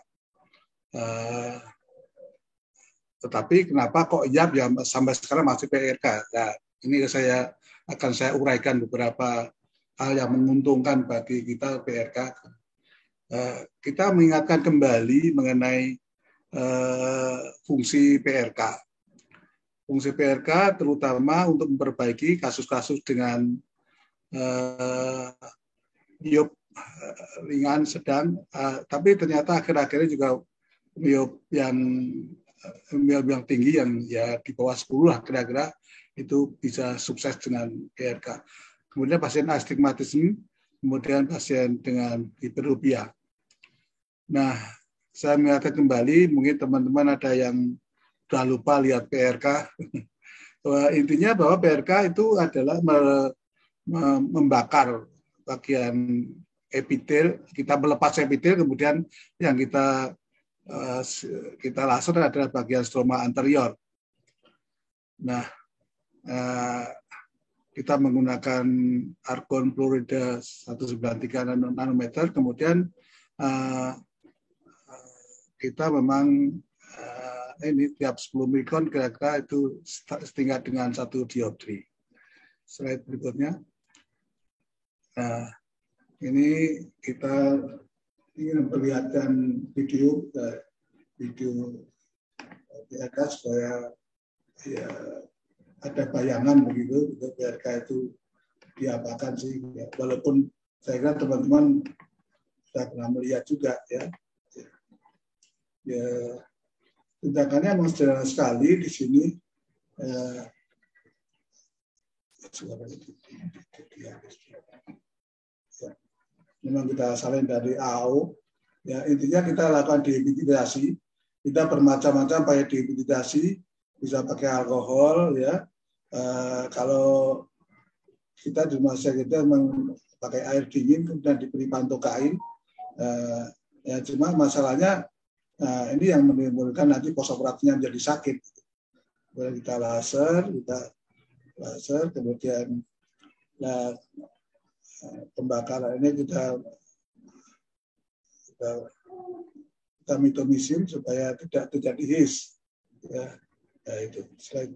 Speaker 6: Tetapi kenapa kok ya sampai sekarang masih PRK? Nah, ini akan saya uraikan beberapa hal yang menguntungkan bagi kita PRK. Kita mengingatkan kembali mengenai fungsi PRK. Fungsi PRK terutama untuk memperbaiki kasus-kasus dengan miop ringan, sedang, tapi ternyata akhir-akhirnya juga miop yang tinggi yang ya di bawah 10 lah kira-kira itu bisa sukses dengan PRK. Kemudian pasien astigmatisme, kemudian pasien dengan hiperopia. Nah, saya mengingatkan kembali, mungkin teman-teman ada yang sudah lupa lihat PRK. Intinya bahwa PRK itu adalah membakar bagian epitel, kita melepas epitel, kemudian yang kita laser adalah bagian stroma anterior. Nah, kita menggunakan argon fluorida 193 nanometer, kemudian kita memang ini tiap 10 mikron kira-kira itu setingkat dengan 1 dioptri. Slide berikutnya. Nah, ini kita ingin memperlihatkan video PRK supaya ya, ada bayangan begitu PRK itu diapakan sih. Ya, walaupun saya kira teman-teman sudah pernah melihat juga ya. Ya, tindakannya memang sederhana sekali di sini. Memang kita salin dari AO. Ya, intinya kita lakukan dehidratasi. Kita bermacam-macam pakai dehidratasi, bisa pakai alkohol ya. Kalau kita di rumah sakit kita memang pakai air dingin kemudian diberi pantokain. Ya cuma masalahnya ini yang menimbulkan nanti post-operatifnya menjadi sakit. Kemudian kita laser, kemudian pembakaran ini kita mitomycin supaya tidak terjadi his. Ya, itu. Slide.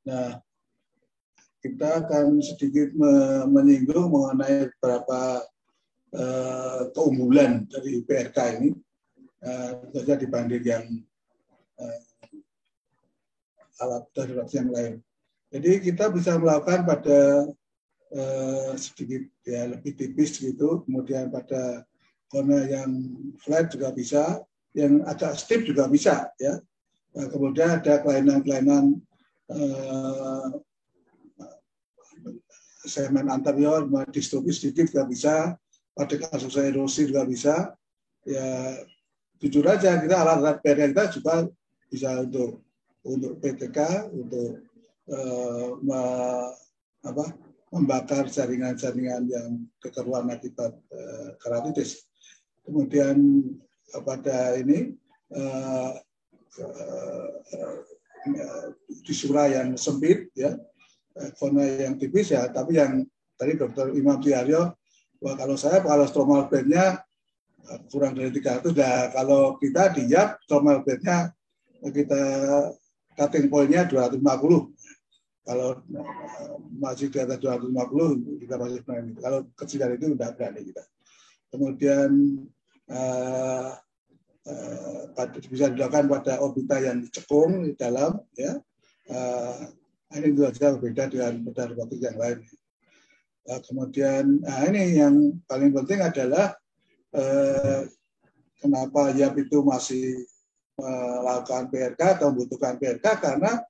Speaker 6: Nah, kita akan sedikit menyinggung mengenai beberapa keunggulan dari PRK ini saja dibanding yang alat darurat yang lain. Jadi kita bisa melakukan pada sedikit ya lebih tipis gitu, kemudian pada cornea yang flat juga bisa, yang agak stiff juga bisa ya. Nah, kemudian ada kelainan-kelainan segmen anterior, distrofi sedikit juga bisa, pada kasus erosi juga bisa, ya jujur aja kita alat-alat PRK kita juga bisa untuk PTK, untuk membakar jaringan-jaringan yang kekeruan akibat keratitis. Kemudian pada ini di surah yang sempit, ya, zona yang tipis ya, tapi yang tadi Dr. Imam Tiaryo, kalau stromal band-nya kurang dari 300, nah kalau kita di YAP stromal band-nya kita cutting point-nya 250. Kalau masih di atas 250 kita masih berani. Kalau kecil dari itu udah berani kita. Kemudian bisa dilakukan pada orbita yang dicekung di dalam, ya. Ini juga berbeda dengan modal robotik yang lain. Kemudian ini yang paling penting adalah kenapa YAP itu masih melakukan PRK atau membutuhkan PRK, karena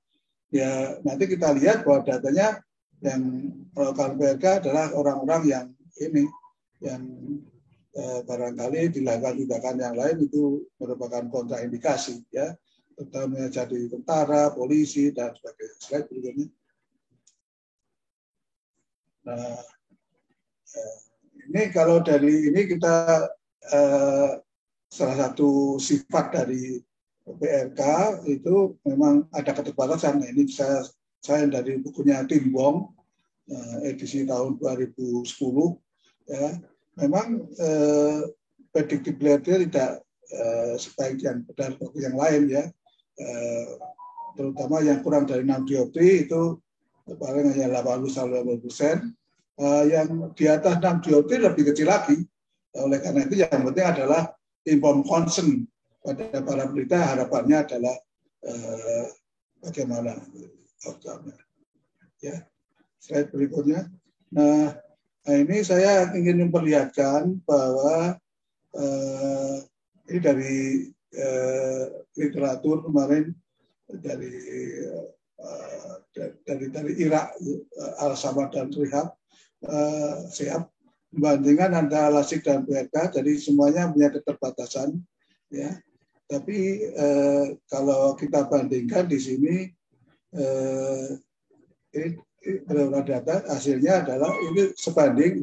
Speaker 6: ya nanti kita lihat bahwa datanya yang melakukan PRK adalah orang-orang yang barangkali dilakukan tindakan yang lain itu merupakan kontraindikasi, ya, terutama jadi tentara, polisi dan sebagainya. Slide berikutnya. Nah, ini kalau dari ini kita salah satu sifat dari PRK itu memang ada keterbatasan. Ini saya dari bukunya Timbong edisi tahun 2010, ya. Memang predictability tidak sebaik yang benar yang lain, ya. Terutama yang kurang dari 6 dioptri itu paling hanya 80-90%. Yang di atas 6 dioptri lebih kecil lagi. Oleh karena itu yang penting adalah informed consent pada para peneliti. Harapannya adalah bagaimana outcome-nya. Ya, slide berikutnya. Nah, ini saya ingin memperlihatkan bahwa ini dari literatur kemarin dari Irak, Al-Samad dan Rihab, Seab, membandingkan antara LASIK dan PRK, jadi semuanya punya keterbatasan, ya. Tapi kalau kita bandingkan di sini, beberapa data hasilnya adalah ini sebanding,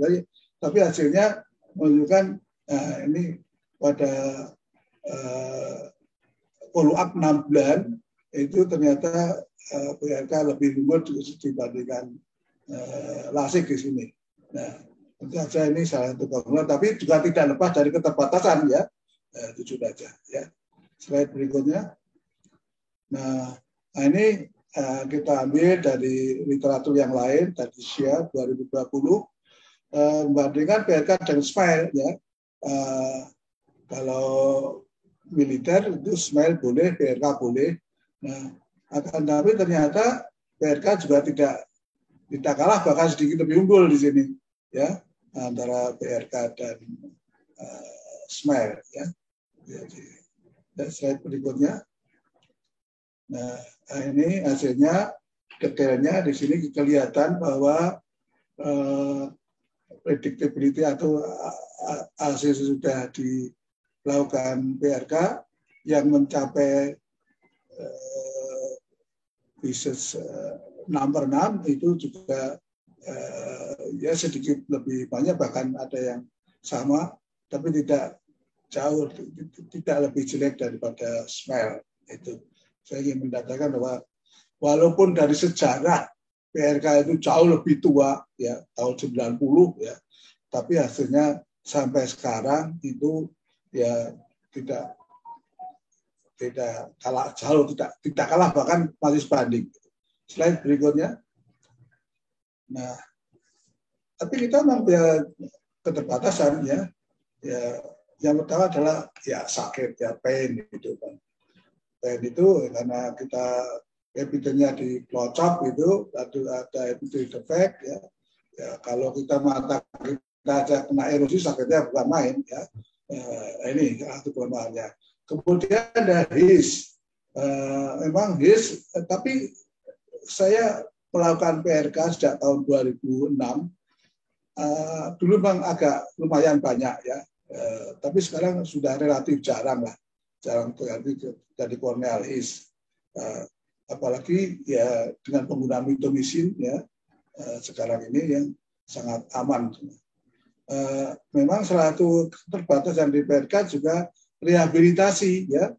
Speaker 6: tapi hasilnya menunjukkan ini pada follow up 6 bulan itu ternyata PRK lebih unggul dibandingkan LASIK di sini. Nah, tentu saja ini salah satu keunggulan, tapi juga tidak lepas dari keterbatasan, ya. Itu sudah aja, ya. Slide berikutnya. Nah, ini kita ambil dari literatur yang lain dari SIA 2020 membandingkan PRK dan SMILE, ya. Kalau militer itu SMILE boleh, PRK boleh. Nah, akan tapi ternyata PRK juga tidak kalah, bahkan sedikit lebih unggul di sini, ya, antara PRK dan SMILE, ya. Jadi, slide berikutnya. Nah, ini hasilnya, detailnya di sini kelihatan bahwa predictability atau hasil sudah dilakukan PRK yang mencapai Pieces number 6 itu juga ya sedikit lebih banyak, bahkan ada yang sama, tapi tidak jauh, tidak lebih jelek daripada SMILE. Itu saya ingin mendatakan bahwa walaupun dari sejarah PRK itu jauh lebih tua, ya, tahun 90, ya, tapi hasilnya sampai sekarang itu ya tidak kalah jauh, tidak kalah, bahkan masih sebanding. Slide berikutnya. Nah, tapi kita memang punya keterbatasan, ya. Ya, yang pertama adalah ya sakit, ya, pain gitu kan. Pain itu karena kita epideminya di pelocok itu ada epidermis defect, ya. Ya, kalau kita mata kita aja kena erosi sakitnya bukan main, ya. Ini satu kelemahannya. Kemudian ada HIS, memang HIS, tapi saya melakukan PRK sejak tahun 2006. Dulu memang agak lumayan banyak, ya, tapi sekarang sudah relatif jarang lah. jarang terjadi corneal-His. Apalagi ya dengan penggunaan mitomycin ya sekarang ini yang sangat aman. Memang salah satu keterbatasan di PRK juga rehabilitasi ya.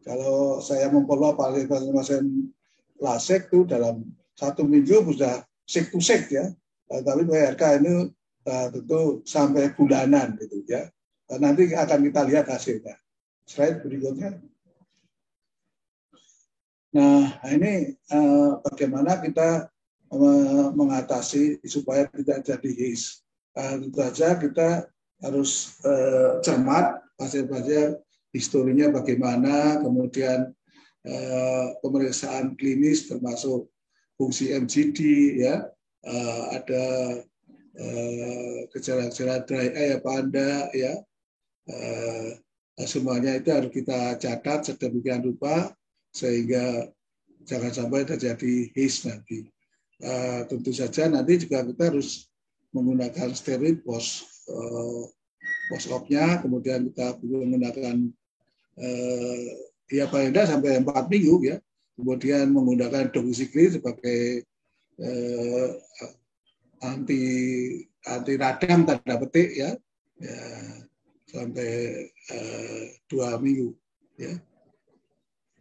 Speaker 6: Kalau saya memfollow pasien lasek itu dalam 1 minggu sudah sek to sek ya. Tapi PRK ini tentu sampai bulanan gitu ya. Nanti akan kita lihat hasilnya. Slide berikutnya. Nah, ini bagaimana kita mengatasi supaya tidak jadi His. Tentu saja kita harus cermat pasien-pasien historinya bagaimana, kemudian pemeriksaan klinis termasuk fungsi MGD ya, ada gejala-gejala dry eye apa Anda ya, semuanya itu harus kita catat sedemikian rupa sehingga jangan sampai terjadi His nanti. Tentu saja nanti juga kita harus menggunakan steroid post-op-nya, kemudian kita menggunakan ya paling tidak sampai 4 minggu ya, kemudian menggunakan doxycycline sebagai anti radang tanda petik ya, sampai 2 minggu ya.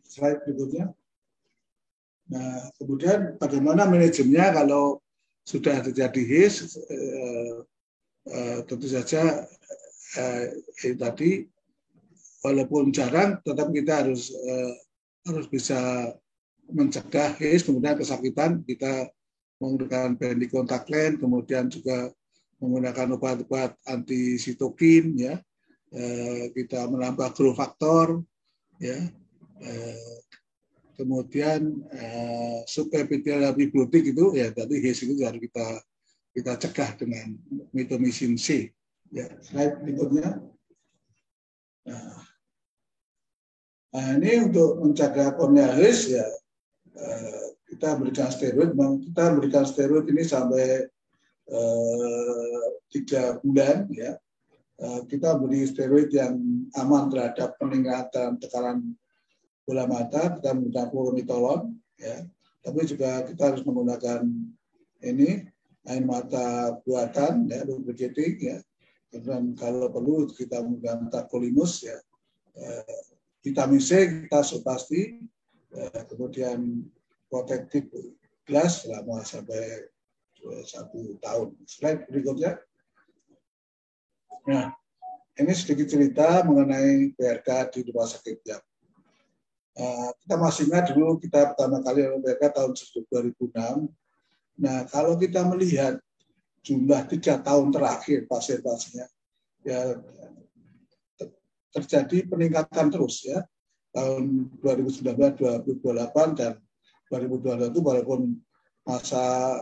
Speaker 6: Slide berikutnya. Nah, kemudian bagaimana manajemennya kalau sudah terjadi His? Tentu saja tadi walaupun jarang, tetap kita harus bisa mencegah His, kemudian kesakitan kita menggunakan bandi kontak lens, kemudian juga menggunakan obat-obat anti sitokin ya, kita menambah growth factor ya. Kemudian subepithelial fibrotik itu ya tadi His itu harus kita cegah dengan mitomycin C. Ya, slide berikutnya. Nah, ini untuk mencegah corneal-His ya kita berikan steroid. Kita berikan steroid ini sampai 3 bulan ya. Kita beri steroid yang aman terhadap peningkatan tekanan bola mata, kita menggunakan fluoromitolon, ya. Tapi juga kita harus menggunakan ini air mata buatan, ya, lubricating, ya. Dan kalau perlu kita menggunakan tacrolimus, ya. Vitamin C kita pasti, kemudian protective glass selama sampai 1 tahun. Slide berikutnya. Nah, ini sedikit cerita mengenai PRK di rumah sakit ya. Kita masih ingat dulu kita pertama kali PRK tahun 2006. Nah, kalau kita melihat jumlah 3 tahun terakhir pasien-pasiennya, ya terjadi peningkatan terus ya. Tahun 2019, 2028 dan 2022 itu walaupun masa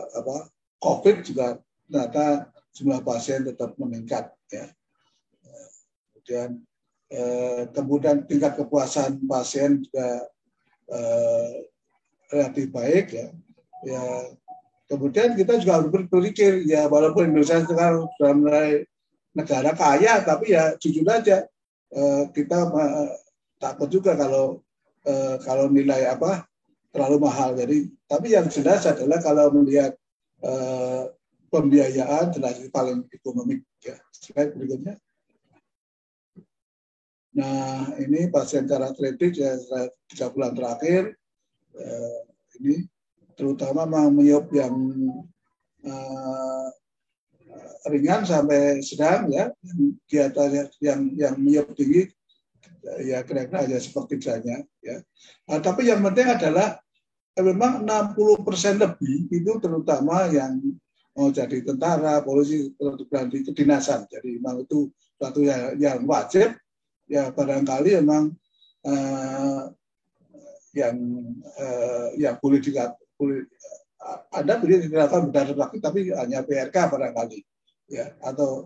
Speaker 6: COVID juga ternyata jumlah pasien tetap meningkat ya. Kemudian tingkat kepuasan pasien juga relatif baik ya. Ya, kemudian kita juga harus berpikir ya walaupun Indonesia sekarang sudah mulai negara kaya, tapi ya jujur aja kita takut juga kalau nilai terlalu mahal. Jadi, tapi yang jelas adalah kalau melihat pembiayaan jelas paling ekonomik ya. Slide berikutnya. Nah, ini pasien karatretik ya 3 bulan terakhir. Ini terutama myop yang ringan sampai sedang ya, di atas yang myop tinggi ya kira-kira aja sepertiganya ya. Tapi yang penting adalah memang 60% lebih itu terutama yang mau jadi tentara, polisi, di kedinasan. Jadi memang itu suatu yang wajib. Ya barangkali memang yang boleh Anda boleh dilakukan bedah refraktif tapi hanya PRK barangkali ya, atau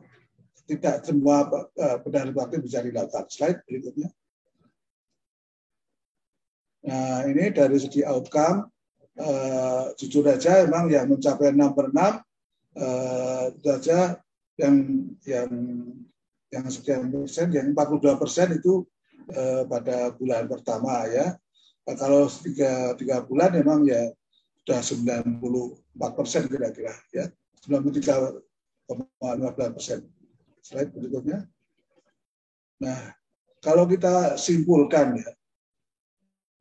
Speaker 6: tidak semua bedah refraktif bisa dilakukan. Slide berikutnya. Nah, ini dari segi outcome jujur saja memang yang mencapai 6/6 saja yang sekian persen, yang 42% itu pada bulan pertama ya. Nah, kalau 3 bulan memang ya sudah 94% kira-kira ya, 93,15%. Slide berikutnya. Nah, kalau kita simpulkan ya,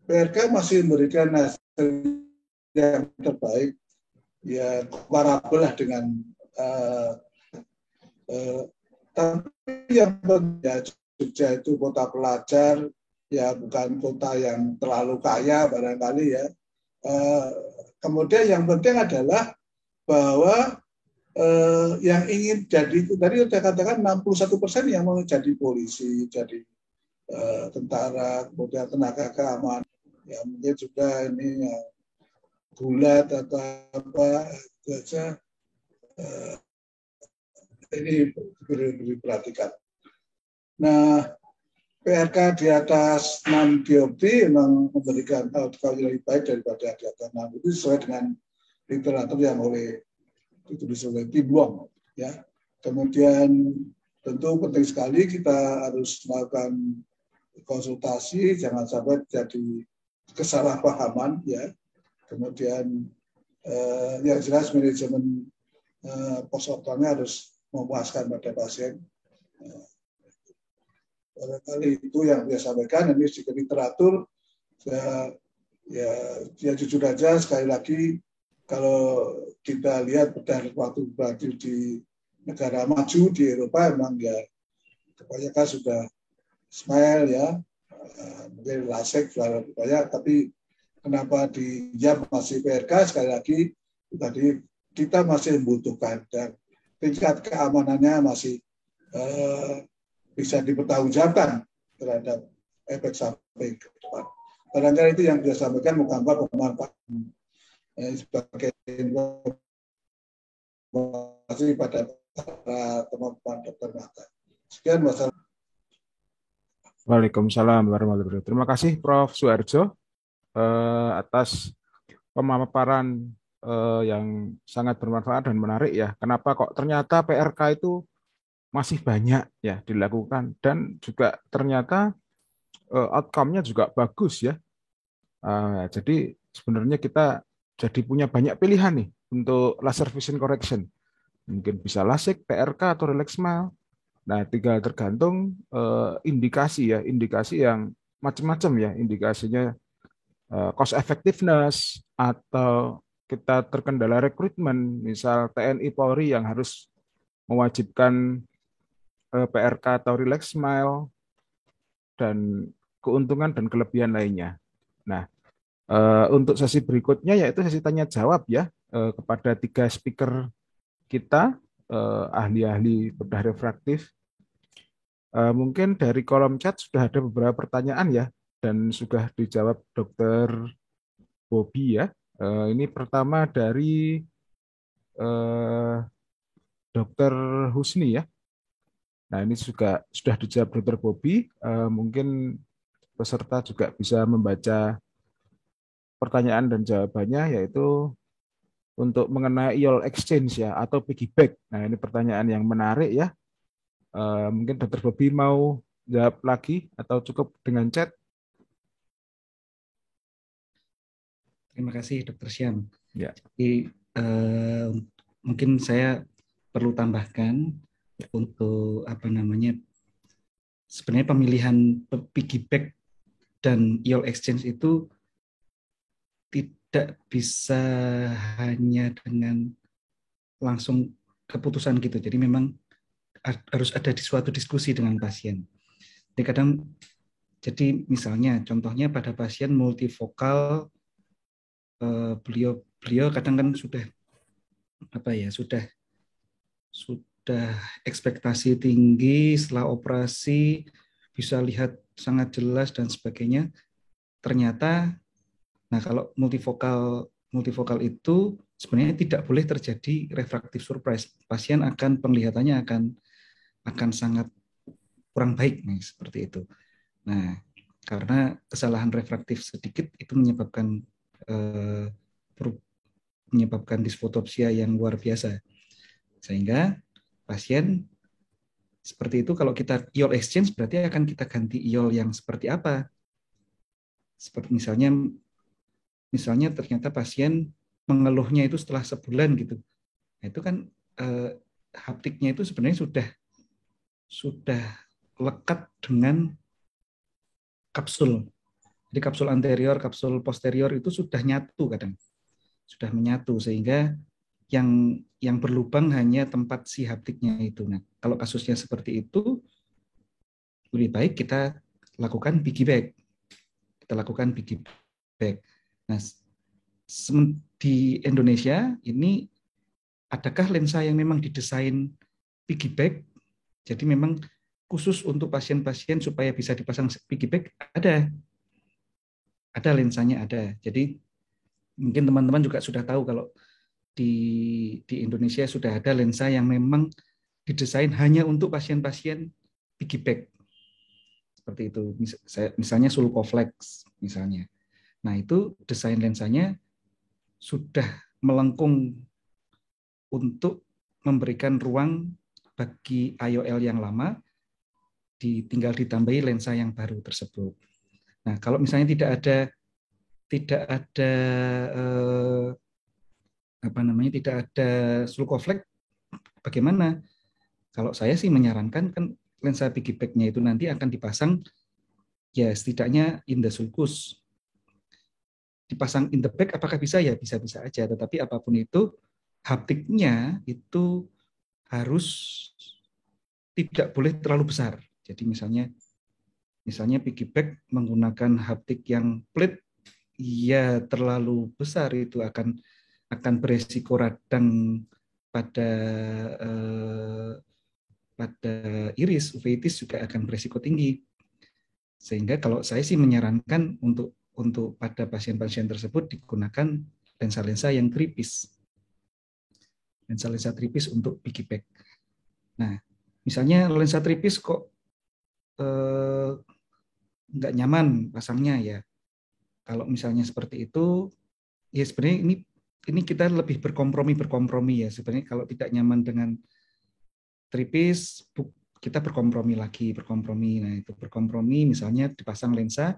Speaker 6: PRK masih memberikan hasil yang terbaik, ya komparabel lah dengan tapi yang penting ya, Jogja itu kota pelajar, ya bukan kota yang terlalu kaya barangkali ya. Kemudian yang penting adalah bahwa yang ingin jadi, tadi saya katakan 61% yang mau jadi polisi, jadi tentara, kemudian tenaga keamanan, ya mungkin juga ini ya, gulat atau apa saja ini diperhatikan. Nah, PRK di atas 6 dioptri memang memberikan outcome yang lebih baik daripada di atas 6. Itu sesuai dengan literatur yang ditulis oleh Tim Wong. Ya. Kemudian tentu penting sekali kita harus melakukan konsultasi, jangan sampai jadi kesalahpahaman. Ya. Kemudian yang jelas manajemen post-optamnya harus memuaskan pada pasien. Barangkali itu yang saya sampaikan. Ini di literatur ya jujur aja sekali lagi, kalau kita lihat waktu berarti di negara maju di Eropa memang ya kebanyakan sudah smile ya, mungkin lasik banyak, tapi kenapa di JAM masih PRK sekali lagi tadi kita masih membutuhkan dan tingkat keamanannya masih bisa dipertanggungjawabkan terhadap efek samping ke depan. Barangkali itu yang saya sampaikan, moga-moga bermanfaat sebagai informasi pada para teman-teman dokter mata. Sekian, wassalamualaikum.
Speaker 3: Waalaikumsalam warahmatullahi wabarakatuh. Terima kasih Prof. Suharjo atas pemaparan yang sangat bermanfaat dan menarik ya. Kenapa kok ternyata PRK itu masih banyak ya dilakukan dan juga ternyata outcome-nya juga bagus ya. Jadi sebenarnya kita jadi punya banyak pilihan nih untuk laser vision correction. Mungkin bisa LASIK, PRK, atau relax smile. Nah, tinggal tergantung indikasi ya, indikasi yang macam-macam ya, indikasinya cost effectiveness atau kita terkendala rekrutmen, misal TNI Polri yang harus mewajibkan PRK atau relax smile dan keuntungan dan kelebihan lainnya. Nah, untuk sesi berikutnya yaitu sesi tanya jawab ya kepada 3 speaker kita, ahli-ahli bedah refraktif. Mungkin dari kolom chat sudah ada beberapa pertanyaan ya dan sudah dijawab Dr. Bobby ya. Ini pertama dari Dr. Husni ya. Nah, ini juga sudah dijawab Dr. Bobby. Mungkin peserta juga bisa membaca pertanyaan dan jawabannya, yaitu untuk mengenai IOL exchange ya atau piggyback. Nah, ini pertanyaan yang menarik ya. Mungkin Dr. Bobby mau jawab lagi atau cukup dengan chat?
Speaker 4: Terima kasih Dr. Syam.
Speaker 3: Ya.
Speaker 4: Jadi, mungkin saya perlu tambahkan untuk sebenarnya pemilihan piggyback dan IOL exchange itu tidak bisa hanya dengan langsung keputusan gitu. Jadi memang harus ada di suatu diskusi dengan pasien. Jadi misalnya contohnya pada pasien multifokal, beliau kadang kan sudah ekspektasi tinggi, setelah operasi bisa lihat sangat jelas dan sebagainya. Ternyata, nah kalau multifokal itu sebenarnya tidak boleh terjadi refraktif surprise. Pasien penglihatannya akan sangat kurang baik nih, seperti itu. Nah, karena kesalahan refraktif sedikit itu menyebabkan disfotopsia yang luar biasa. Sehingga pasien
Speaker 7: Seperti itu, kalau kita IOL exchange berarti akan kita ganti IOL yang seperti apa? Seperti misalnya ternyata pasien mengeluhnya itu setelah sebulan gitu. Nah, itu kan haptiknya itu sebenarnya sudah lekat dengan kapsul. Jadi kapsul anterior, kapsul posterior itu sudah nyatu kadang. Sudah menyatu sehingga yang berlubang hanya tempat si haptiknya itu. Nah, kalau kasusnya seperti itu, lebih baik kita lakukan piggy bag. Kita lakukan piggy bag. Nah, di Indonesia ini adakah lensa yang memang didesain piggy bag? Jadi memang khusus untuk pasien-pasien supaya bisa dipasang piggy bag? Ada lensanya ada. Jadi mungkin teman-teman juga sudah tahu kalau di Indonesia sudah ada lensa yang memang didesain hanya untuk pasien-pasien piggy bag. Seperti itu. Misalnya Sulcoflex misalnya. Nah, itu desain lensanya sudah melengkung untuk memberikan ruang bagi IOL yang lama tinggal ditambahi lensa yang baru tersebut. Nah, kalau misalnya tidak ada Sulcoflex, bagaimana? Kalau saya sih menyarankan kan lensa piggy bag-nya itu nanti akan dipasang ya setidaknya in the sulcus. Dipasang in the bag apakah bisa? Ya bisa-bisa aja, tetapi apapun itu haptiknya itu harus tidak boleh terlalu besar. Jadi misalnya piggy bag menggunakan haptik yang plate, ya terlalu besar itu akan beresiko radang pada iris, uveitis juga akan beresiko tinggi. Sehingga kalau saya sih menyarankan untuk pada pasien-pasien tersebut digunakan lensa-lensa yang tripis. Lensa-lensa tripis untuk piggy bag. Nah, misalnya lensa tripis kok nggak nyaman pasangnya ya. Kalau misalnya seperti itu, ya sebenarnya ini kita lebih berkompromi ya. Sebenarnya kalau tidak nyaman dengan tripis, kita berkompromi. Nah, itu berkompromi misalnya dipasang lensa,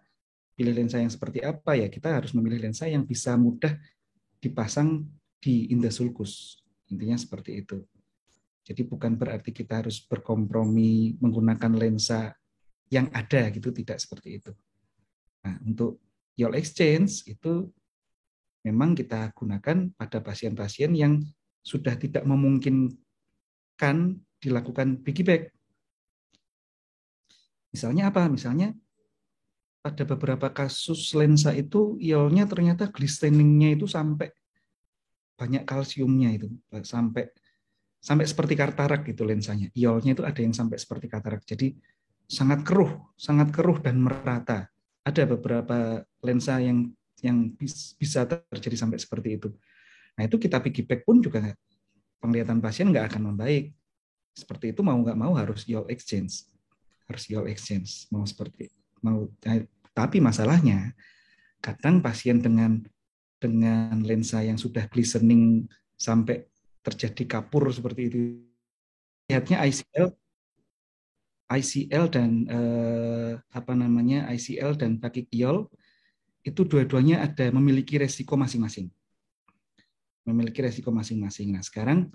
Speaker 7: pilih lensa yang seperti apa ya, kita harus memilih lensa yang bisa mudah dipasang di in the sulcus. Intinya seperti itu. Jadi bukan berarti kita harus berkompromi menggunakan lensa yang ada gitu, tidak seperti itu. Nah, untuk IOL exchange itu memang kita gunakan pada pasien-pasien yang sudah tidak memungkinkan dilakukan piggy bag. Misalnya apa? Misalnya pada beberapa kasus lensa itu IOL-nya ternyata glisteningnya itu sampai banyak kalsiumnya itu, sampai seperti katarak gitu lensanya. IOL-nya itu ada yang sampai seperti katarak. Jadi sangat keruh dan merata. Ada beberapa lensa yang bisa terjadi sampai seperti itu. Nah, itu kita piggy bag pun juga penglihatan pasien nggak akan membaik. Seperti itu mau nggak mau harus IOL exchange. Tapi masalahnya kadang pasien dengan lensa yang sudah glistening sampai terjadi kapur seperti itu, lihatnya ICL dan ICL dan phakic IOL itu dua-duanya memiliki resiko masing-masing. Nah, sekarang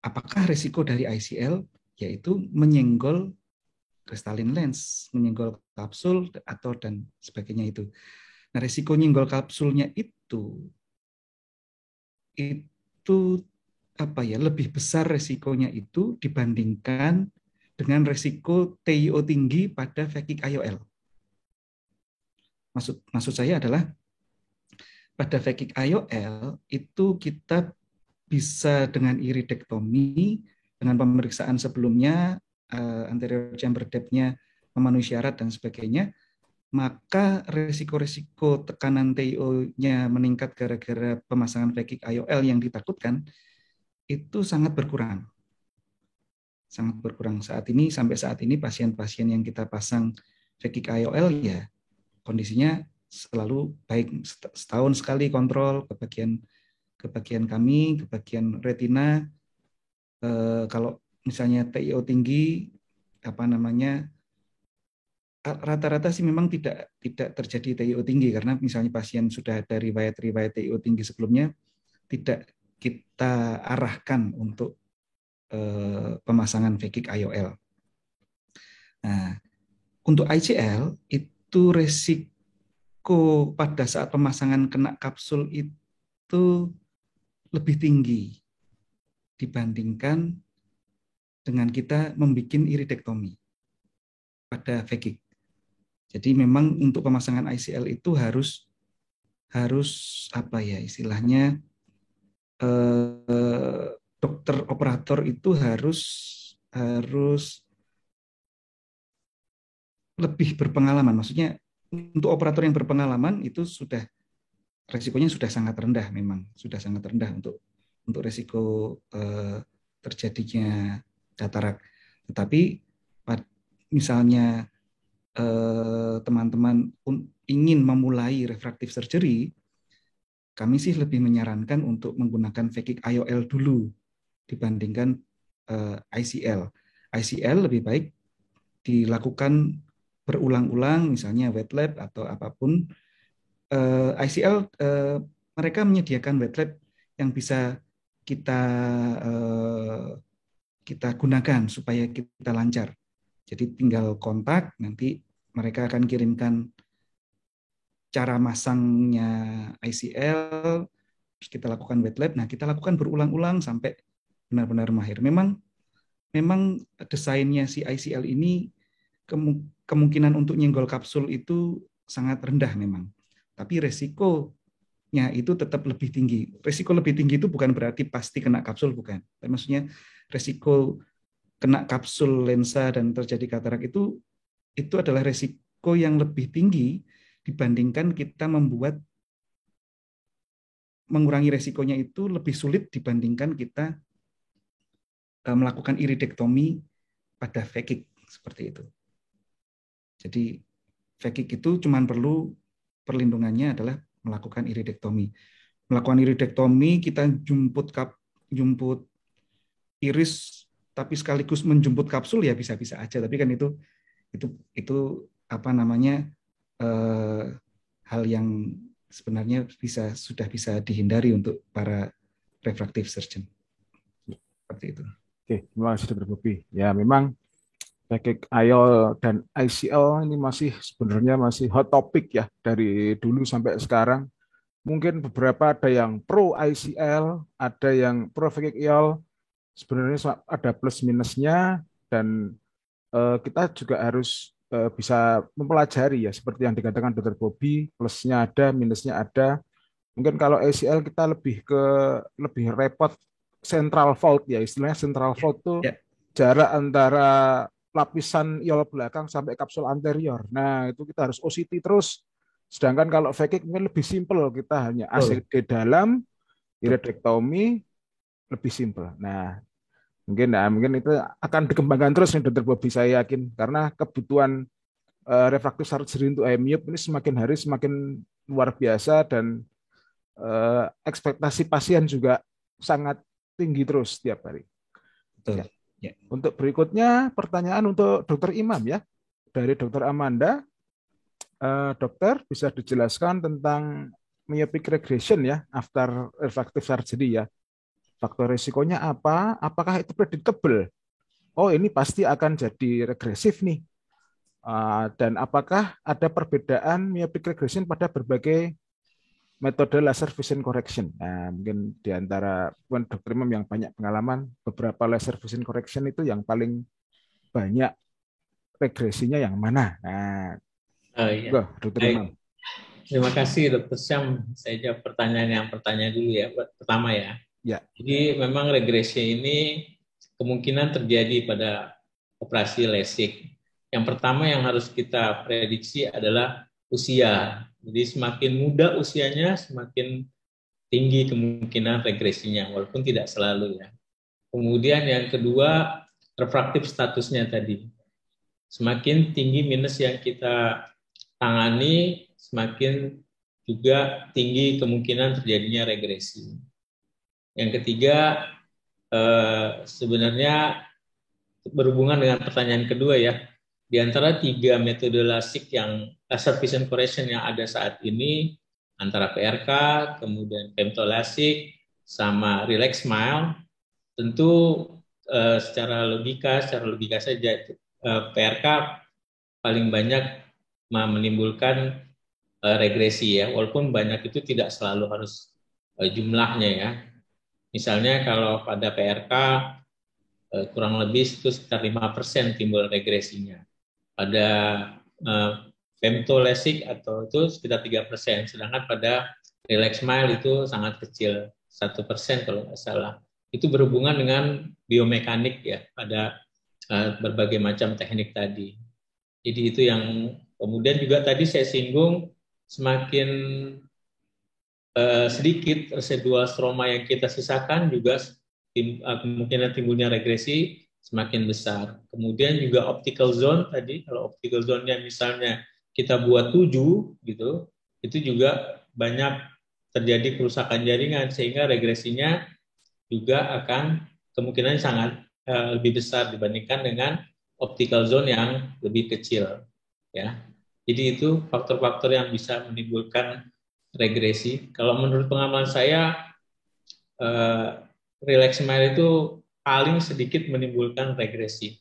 Speaker 7: apakah resiko dari ICL? Yaitu menyenggol crystalline lens, menyenggol kapsul atau dan sebagainya itu. Nah, resiko nyenggol kapsulnya itu lebih besar resikonya itu dibandingkan dengan resiko TiO tinggi pada phakic IOL. Maksud saya adalah pada phakic IOL itu kita bisa dengan iridektomi, dengan pemeriksaan sebelumnya, anterior chamber depth-nya memenuhi syarat dan sebagainya, maka resiko-resiko tekanan TiO-nya meningkat gara-gara pemasangan phakic IOL yang ditakutkan itu sangat berkurang. Sampai saat ini pasien-pasien yang kita pasang phakic IOL ya kondisinya selalu baik, setahun sekali kontrol ke bagian kami, ke bagian retina. Kalau misalnya TiO tinggi, apa namanya, rata-rata sih memang tidak terjadi TiO tinggi karena misalnya pasien sudah ada riwayat TiO tinggi sebelumnya, tidak kita arahkan untuk pemasangan phakic IOL. Nah, untuk ICL itu resiko pada saat pemasangan kena kapsul itu lebih tinggi dibandingkan dengan kita membuat iridektomi pada phakic. Jadi memang untuk pemasangan ICL itu harus apa ya istilahnya, dokter operator itu harus lebih berpengalaman. Maksudnya untuk operator yang berpengalaman itu sudah resikonya sudah sangat rendah, memang sudah sangat rendah untuk resiko terjadinya katarak. Tetapi misalnya teman-teman ingin memulai refractive surgery, kami sih lebih menyarankan untuk menggunakan phakic IOL dulu dibandingkan ICL. ICL lebih baik dilakukan berulang-ulang, misalnya wet lab atau apapun. ICL mereka menyediakan wet lab yang bisa kita gunakan supaya kita lancar. Jadi tinggal kontak, nanti mereka akan kirimkan cara masangnya ICL, terus kita lakukan wet lab. Nah, kita lakukan berulang-ulang sampai benar-benar mahir. Memang desainnya si ICL ini kemungkinan untuk nyenggol kapsul itu sangat rendah memang. Tapi resikonya itu tetap lebih tinggi. Resiko lebih tinggi itu bukan berarti pasti kena kapsul, bukan. Tapi maksudnya resiko kena kapsul lensa dan terjadi katarak itu adalah resiko yang lebih tinggi dibandingkan kita mengurangi resikonya itu lebih sulit dibandingkan kita melakukan iridektomi pada phakic seperti itu. Jadi phakic itu cuma perlu perlindungannya adalah melakukan iridektomi. Melakukan iridektomi kita jemput iris tapi sekaligus menjemput kapsul ya bisa-bisa aja. Tapi kan itu apa namanya hal yang sebenarnya sudah bisa dihindari untuk para refractive surgeon. Seperti itu.
Speaker 3: Oke, terima kasih Dr. Bobi. Ya, memang phakic IOL dan ICL ini sebenarnya masih hot topic ya dari dulu sampai sekarang. Mungkin beberapa ada yang pro ICL, ada yang pro phakic IOL. Sebenarnya ada plus minusnya dan kita juga harus bisa mempelajari ya seperti yang dikatakan Dr. Bobi, plusnya ada, minusnya ada. Mungkin kalau ICL kita lebih repot central fault ya, istilahnya central fault itu jarak antara lapisan iol belakang sampai kapsul anterior. Nah, itu kita harus OCT terus. Sedangkan kalau phakic mungkin lebih simpel, kita hanya ACD dalam, iridektomi, lebih simpel. Nah, mungkin itu akan dikembangkan terus nih Dr. Bobi, saya yakin, karena kebutuhan refractive surgery untuk myop ini semakin hari semakin luar biasa dan ekspektasi pasien juga sangat tinggi terus setiap hari.
Speaker 7: Betul.
Speaker 3: Ya. Untuk berikutnya pertanyaan untuk Dr. Imam ya, dari Dr. Amanda. Dokter bisa dijelaskan tentang myopic regression ya after refractive surgery ya. Faktor risikonya apa? Apakah itu predictable? Oh, ini pasti akan jadi regresif nih. Dan apakah ada perbedaan myopic regression pada berbagai metode laser vision correction? Nah, mungkin di antara Dr. Imam yang banyak pengalaman, beberapa laser vision correction itu yang paling banyak regresinya yang mana? Nah,
Speaker 5: iya.
Speaker 3: Dr. Imam.
Speaker 5: Terima kasih Dr. Syam. Saya jawab pertanyaan dulu ya. Pertama ya.
Speaker 3: Ya.
Speaker 5: Jadi memang regresi ini kemungkinan terjadi pada operasi LASIK. Yang pertama yang harus kita prediksi adalah usia. Jadi semakin muda usianya, semakin tinggi kemungkinan regresinya, walaupun tidak selalu ya. Kemudian yang kedua, refraktif statusnya tadi. Semakin tinggi minus yang kita tangani, semakin juga tinggi kemungkinan terjadinya regresi. Yang ketiga, sebenarnya berhubungan dengan pertanyaan kedua ya. Di antara 3 metode lasik yang laser vision correction yang ada saat ini, antara PRK, kemudian femtolasik, sama relax smile, tentu secara logika saja PRK paling banyak menimbulkan regresi ya, walaupun banyak itu tidak selalu harus jumlahnya ya. Misalnya kalau pada PRK kurang lebih itu sekitar 5% timbul regresinya. Pada femtolasik atau itu sekitar 3%, sedangkan pada relax smile itu sangat kecil, 1% kalau nggak salah. Itu berhubungan dengan biomekanik ya, pada berbagai macam teknik tadi. Jadi itu yang kemudian juga tadi saya singgung, semakin sedikit residual stroma yang kita sisakan juga kemungkinan timbulnya regresi semakin besar. Kemudian juga optical zone tadi, kalau optical zone-nya misalnya kita buat 7 gitu, itu juga banyak terjadi kerusakan jaringan sehingga regresinya juga akan kemungkinan sangat lebih besar dibandingkan dengan optical zone yang lebih kecil ya. Jadi itu faktor-faktor yang bisa menimbulkan regresi. Kalau menurut pengalaman saya relax smile itu paling sedikit menimbulkan regresi.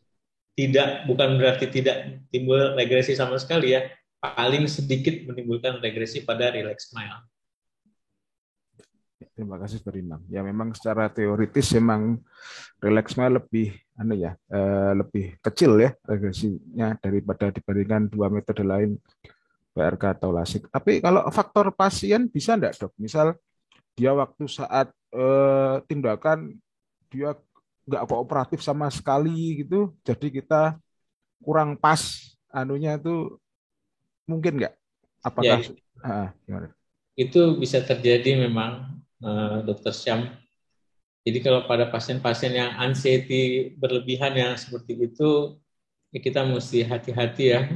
Speaker 5: Bukan berarti tidak timbul regresi sama sekali ya, paling sedikit menimbulkan regresi pada relax smile.
Speaker 3: Terima kasih Dr. Imam. Ya memang secara teoritis memang relax smile lebih lebih kecil ya regresinya dibandingkan 2 metode lain, PRK atau lasik. Tapi kalau faktor pasien bisa enggak dok? Misal dia waktu saat tindakan dia nggak kooperatif sama sekali gitu, jadi kita kurang pas anunya itu mungkin nggak? Apakah
Speaker 5: ya, itu bisa terjadi memang Dr. Syam. Jadi kalau pada pasien-pasien yang anxiety berlebihan yang seperti itu, ya kita mesti hati-hati ya.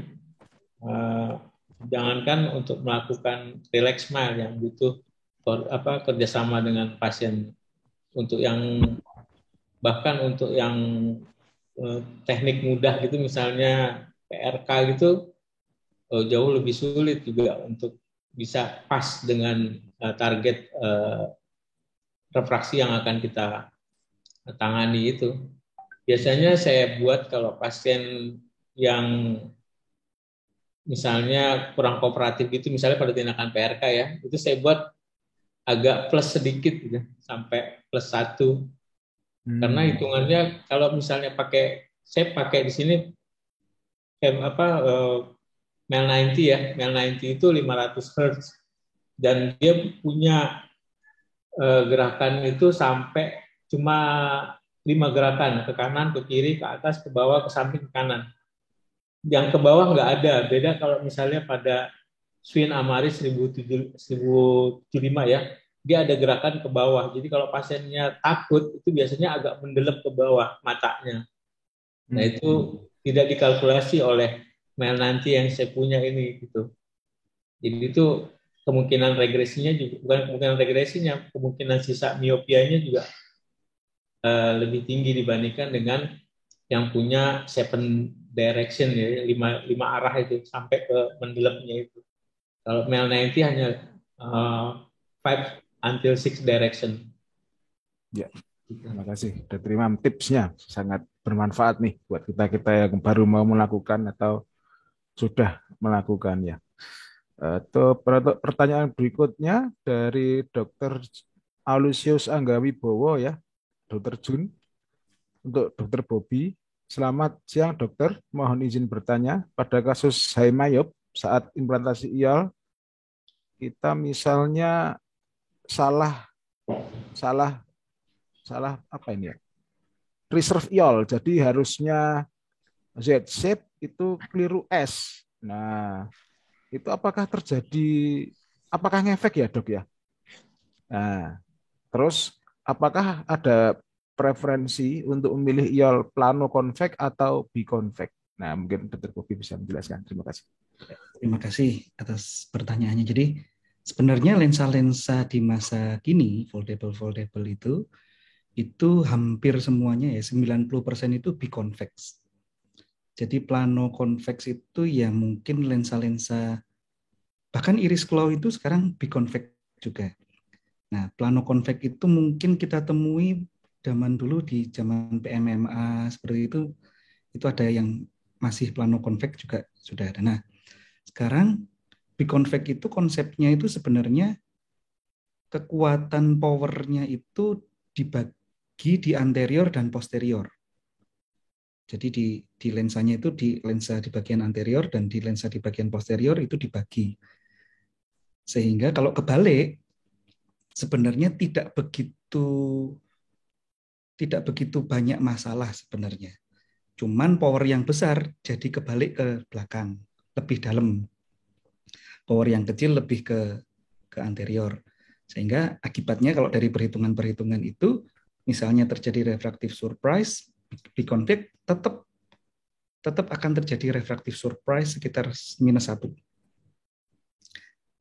Speaker 5: Jangankan untuk melakukan relax smile yang butuh kerjasama dengan pasien. Untuk yang bahkan untuk yang teknik mudah gitu, misalnya PRK gitu, jauh lebih sulit juga untuk bisa pas dengan target refraksi yang akan kita tangani itu. Biasanya saya buat kalau pasien yang misalnya kurang kooperatif gitu, misalnya pada tindakan PRK ya, itu saya buat agak plus sedikit gitu, sampai plus 1. Karena hitungannya kalau misalnya saya pakai di sini MEL 90 ya, MEL 90 itu 500 Hz dan dia punya gerakan itu sampai cuma 5 gerakan, ke kanan, ke kiri, ke atas, ke bawah, ke samping, ke kanan. Yang ke bawah nggak ada. Beda kalau misalnya pada Swin Amaris 1075 ya, dia ada gerakan ke bawah. Jadi kalau pasiennya takut, itu biasanya agak mendelep ke bawah matanya. Nah itu tidak dikalkulasi oleh MEL nanti yang saya punya ini gitu. Jadi itu kemungkinan regresinya juga, bukan kemungkinan regresinya, kemungkinan sisa miopianya juga lebih tinggi dibandingkan dengan yang punya 7 direction ya, 5 arah itu sampai ke mendelepnya itu. Kalau MEL 90 hanya 5 until 6 direction.
Speaker 3: Ya, terima kasih. Dr. Imam, tipsnya sangat bermanfaat nih buat kita yang baru mau melakukan atau sudah melakukannya. Pertanyaan berikutnya dari Dr. Alusius Anggawibowo ya, Dr. Jun. Untuk Dr. Bobby, selamat siang dokter. Mohon izin bertanya, pada kasus Haemayop saat implantasi IOL, kita misalnya salah apa ini ya? Reserve IOL, jadi harusnya Z shape itu keliru S. Nah, itu apakah ngefek ya dok ya? Nah, terus apakah ada preferensi untuk memilih IOL plano konvek atau bikonvek? Nah, mungkin Dr. Bobby bisa menjelaskan. Terima kasih.
Speaker 7: Terima kasih atas pertanyaannya. Jadi sebenarnya lensa-lensa di masa kini foldable itu itu hampir semuanya ya 90% itu biconvex. Jadi plano convex itu ya mungkin lensa-lensa, bahkan iris claw itu sekarang biconvex juga. Nah, plano convex itu mungkin kita temui zaman dulu di zaman PMMA seperti itu ada yang masih plano convex juga sudah ada. Nah, sekarang biconvex itu konsepnya itu sebenarnya kekuatan powernya itu dibagi di anterior dan posterior. Jadi di lensanya itu di lensa di bagian anterior dan di lensa di bagian posterior itu dibagi. Sehingga kalau kebalik sebenarnya tidak begitu banyak masalah sebenarnya. Cuman power yang besar jadi kebalik ke belakang, lebih dalam. Power yang kecil lebih ke anterior. Sehingga akibatnya kalau dari perhitungan-perhitungan itu, misalnya terjadi refractive surprise, biconvex tetap akan terjadi refractive surprise sekitar -1.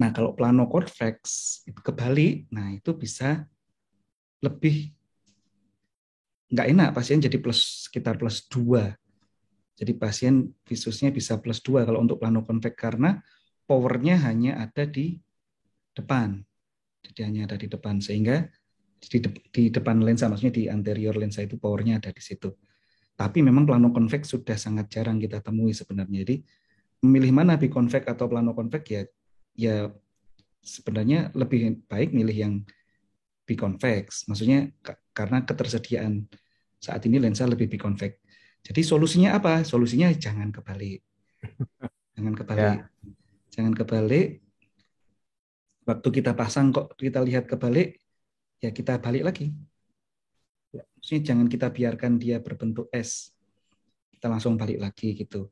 Speaker 7: Nah, kalau plano convex itu kebalik, nah itu bisa lebih nggak enak, pasien jadi sekitar +2. Jadi pasien visusnya bisa +2 kalau untuk plano convex karena powernya hanya ada di depan. Jadi hanya ada di depan, sehingga di depan lensa, maksudnya di anterior lensa itu powernya ada di situ. Tapi memang plano convex sudah sangat jarang kita temui sebenarnya. Jadi memilih mana biconvex atau plano convex ya sebenarnya lebih baik milih yang biconvex. Maksudnya karena ketersediaan saat ini lensa lebih biconvex. Jadi solusinya apa? Solusinya jangan kebalik. Jangan kebalik.
Speaker 3: Ya.
Speaker 7: Jangan kebalik. Waktu kita pasang kok kita lihat kebalik, ya kita balik lagi. Ya, maksudnya jangan kita biarkan dia berbentuk S. Kita langsung balik lagi gitu.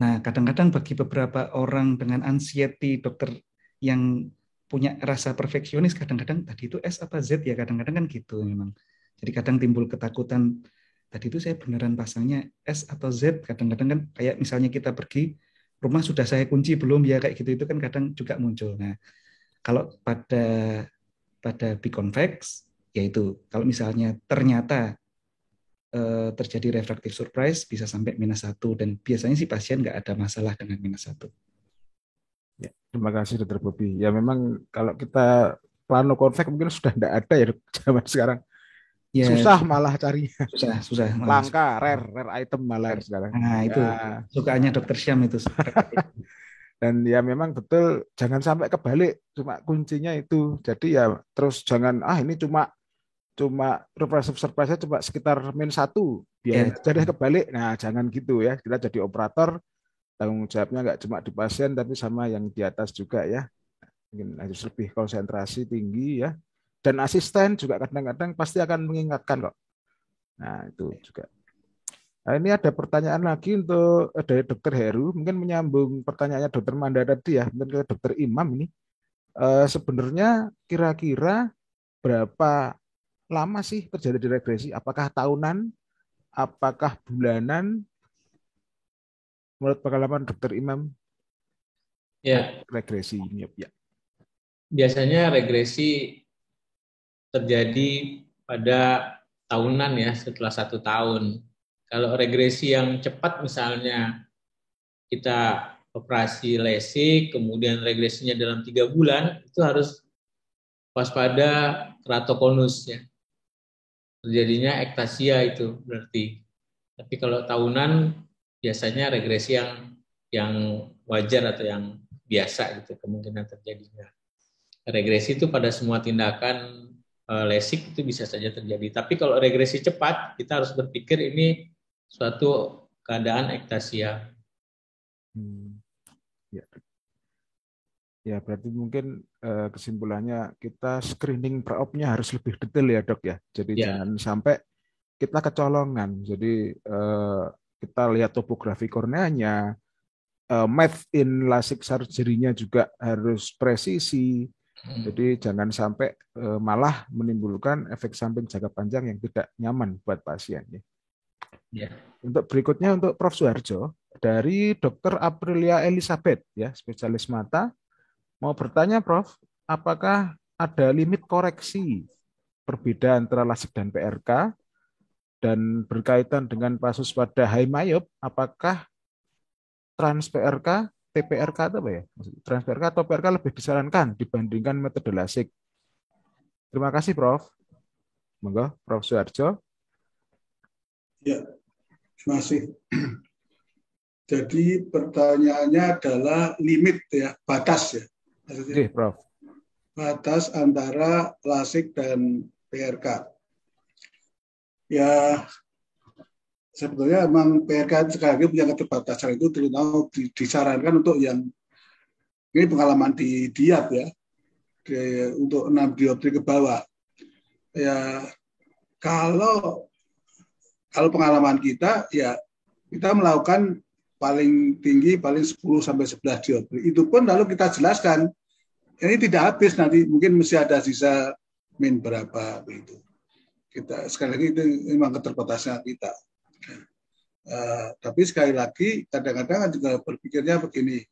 Speaker 7: Nah, kadang-kadang bagi beberapa orang dengan anxiety, dokter yang punya rasa perfeksionis, kadang-kadang tadi itu S apa Z ya, kadang-kadang kan gitu memang. Jadi kadang timbul ketakutan, tadi itu saya beneran pasangnya S atau Z, kadang-kadang kan kayak misalnya kita pergi, rumah sudah saya kunci belum ya, kayak gitu, itu kan kadang juga muncul. Nah, kalau pada biconvex, yaitu kalau misalnya ternyata terjadi refractive surprise bisa sampai -1 dan biasanya si pasien nggak ada masalah dengan -1.
Speaker 3: Ya, terima kasih Dr. Bobi. Ya memang kalau kita plano convex mungkin sudah tidak ada ya zaman sekarang.
Speaker 7: Ya,
Speaker 3: Susah malah carinya.
Speaker 7: susah malah.
Speaker 3: Langka, rare item malah sekarang.
Speaker 7: Nah, itu
Speaker 3: ya.
Speaker 7: sukaannya Dokter Syam itu.
Speaker 3: Dan ya memang betul jangan sampai kebalik, cuma kuncinya itu. Jadi ya terus jangan ini cuma surprise cuma sekitar -1 biar jadi kebalik. Nah, jangan gitu ya. Kita jadi operator, tanggung jawabnya nggak cuma di pasien tapi sama yang di atas juga ya. Mungkin harus lebih konsentrasi tinggi ya. Dan asisten juga kadang-kadang pasti akan mengingatkan kok. Nah, itu juga. Nah, ini ada pertanyaan lagi untuk dari Dokter Heru, mungkin menyambung pertanyaannya Dokter Manda tadi ya, mungkin ke Dokter Imam ini. Sebenarnya kira-kira berapa lama sih terjadi regresi? Apakah tahunan? Apakah bulanan? Menurut pengalaman Dokter Imam?
Speaker 5: Ya.
Speaker 3: Regresi ini ya.
Speaker 5: Biasanya regresi terjadi pada tahunan ya, setelah 1 tahun. Kalau regresi yang cepat misalnya kita operasi LASIK, kemudian regresinya dalam 3 bulan, itu harus waspada keratokonus ya. Terjadinya ektasia itu berarti. Tapi kalau tahunan biasanya regresi yang wajar atau yang biasa gitu kemungkinan terjadinya. Regresi itu pada semua tindakan LASIK itu bisa saja terjadi. Tapi kalau regresi cepat, kita harus berpikir ini suatu keadaan ektasia.
Speaker 3: Ya. Ya, berarti mungkin kesimpulannya kita screening pre-op-nya harus lebih detail ya dok ya. Jadi jangan sampai kita kecolongan. Jadi kita lihat topografi korneanya, math in LASIK surgery-nya juga harus presisi. Jadi jangan sampai malah menimbulkan efek samping jangka panjang yang tidak nyaman buat pasien.
Speaker 5: Ya.
Speaker 3: Untuk berikutnya untuk Prof. Suharjo dari Dr. Aprilia Elizabeth ya, spesialis mata. Mau bertanya Prof, apakah ada limit koreksi perbedaan antara LASIK dan PRK, dan berkaitan dengan kasus pada high myop, apakah trans PRK, TPRK atau apa ya? Trans PRK atau PRK lebih disarankan dibandingkan metode LASIK? Terima kasih, Prof. Monggo, Prof. Suharjo.
Speaker 6: Ya, terima kasih. Jadi pertanyaannya adalah limit ya, batas ya.
Speaker 3: Maksudnya,
Speaker 6: Prof. Batas antara LASIK dan PRK. Ya, sebetulnya memang PRK sekali lagi punya keterbatasan itu terutama disarankan untuk yang ini pengalaman di diat ya, untuk 6 dioptri ke bawah. Ya, kalau pengalaman kita ya kita melakukan paling tinggi paling 10 sampai 11 dioptri. Itu pun lalu kita jelaskan ini tidak habis, nanti mungkin mesti ada sisa min berapa begitu. Kita sekali lagi itu memang keterbatasan kita. Tapi sekali lagi kadang-kadang juga berpikirnya begini,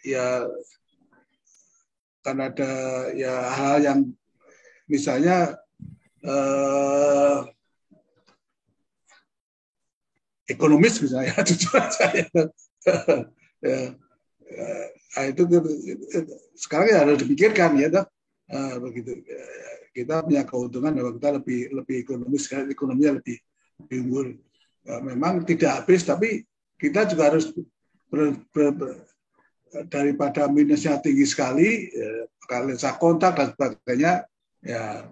Speaker 6: ya kan ada ya hal yang misalnya ekonomis misalnya, jujur saja ya, itu sekarang ya harus dipikirkan ya toh. Begitu kita punya keuntungan bahwa kita lebih ekonomis, ekonominya lebih unggul. Memang tidak habis, tapi kita juga harus daripada minusnya tinggi sekali, lensa kontak dan sebagainya. Ya,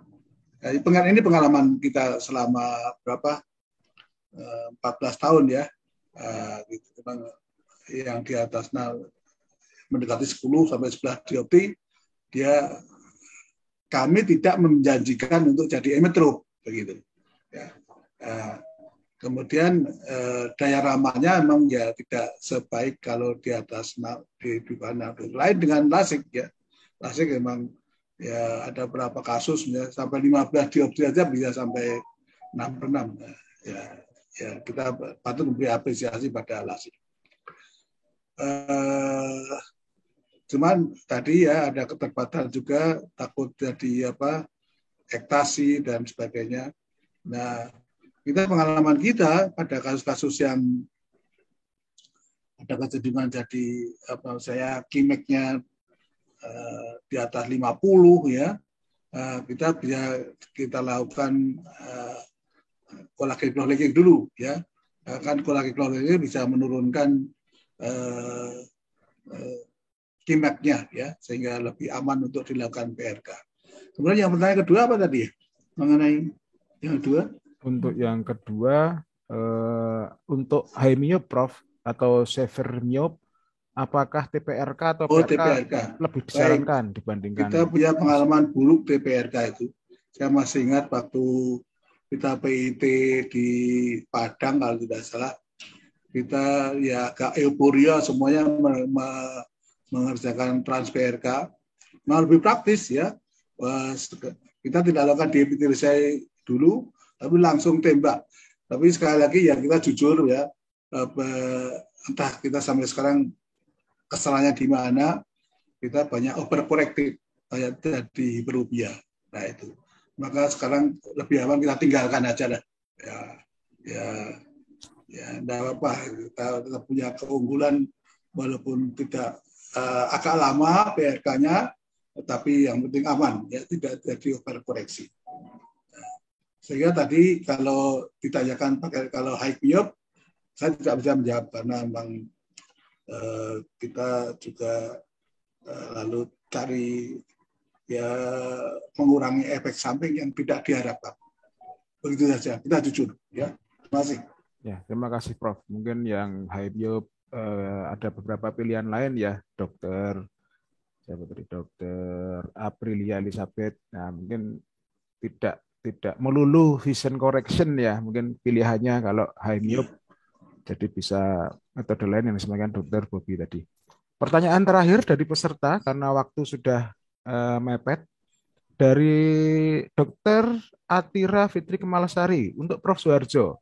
Speaker 6: ini pengalaman kita selama berapa 14 tahun ya, gitu. Yang di atas mendekati 10 sampai 11 dioptri, kami tidak menjanjikan untuk jadi emetrop begitu. Ya. Kemudian daya ramahnya memang ya tidak sebaik kalau di atas di mana lain dengan LASIK ya. LASIK memang ya ada beberapa kasus ya, sampai 15 dioptri aja bisa sampai 6/6. Ya kita patut memberi apresiasi pada LASIK. Cuman tadi ya ada keterbatasan juga, takut jadi ektasi dan sebagainya. Nah, pengalaman kita pada kasus-kasus yang ada kecenderungan jadi saya kimeknya di atas 50 ya, kita lakukan collagen chloride dulu ya. Kan collagen chloride bisa menurunkan kimaknya ya, sehingga lebih aman untuk dilakukan PRK. Kemudian yang pertanyaan kedua apa tadi? Mengenai yang kedua?
Speaker 3: Untuk yang kedua, untuk high myop, Prof, atau severe myop, apakah TPRK atau PRK lebih disarankan dibandingkan?
Speaker 6: Kita punya pengalaman buruk TPRK itu. Saya masih ingat waktu kita PIT di Padang kalau tidak salah, kita ya agak euforia semuanya mengerjakan trans PRK. Nah, lebih praktis ya. Kita tidak lakukan deepitalisasi dulu, tapi langsung tembak. Tapi sekali lagi ya kita jujur ya, entah kita sampai sekarang kesalahannya di mana, kita banyak overcorrected, banyak jadi hiperupia. Nah itu. Maka sekarang lebih aman kita tinggalkan aja lah. Ya, enggak apa-apa. Kita punya keunggulan walaupun tidak agak lama PRK-nya, tetapi yang penting aman, ya tidak jadi overkoreksi. Sehingga tadi kalau ditanyakan kalau high myop, saya tidak bisa menjawab karena memang kita juga lalu cari ya mengurangi efek samping yang tidak diharapkan. Begitu saja, kita jujur. Ya, terima kasih.
Speaker 3: Ya, terima kasih Prof. Mungkin yang high myop ada beberapa pilihan lain ya, dokter Aprilia Elizabeth. Nah, mungkin tidak melulu vision correction ya, mungkin pilihannya kalau high myop. Jadi bisa metode lain yang disampaikan Dokter Bobby tadi. Pertanyaan terakhir dari peserta karena waktu sudah mepet, dari Dokter Atira Fitri Kemalasari untuk Prof. Suharjo.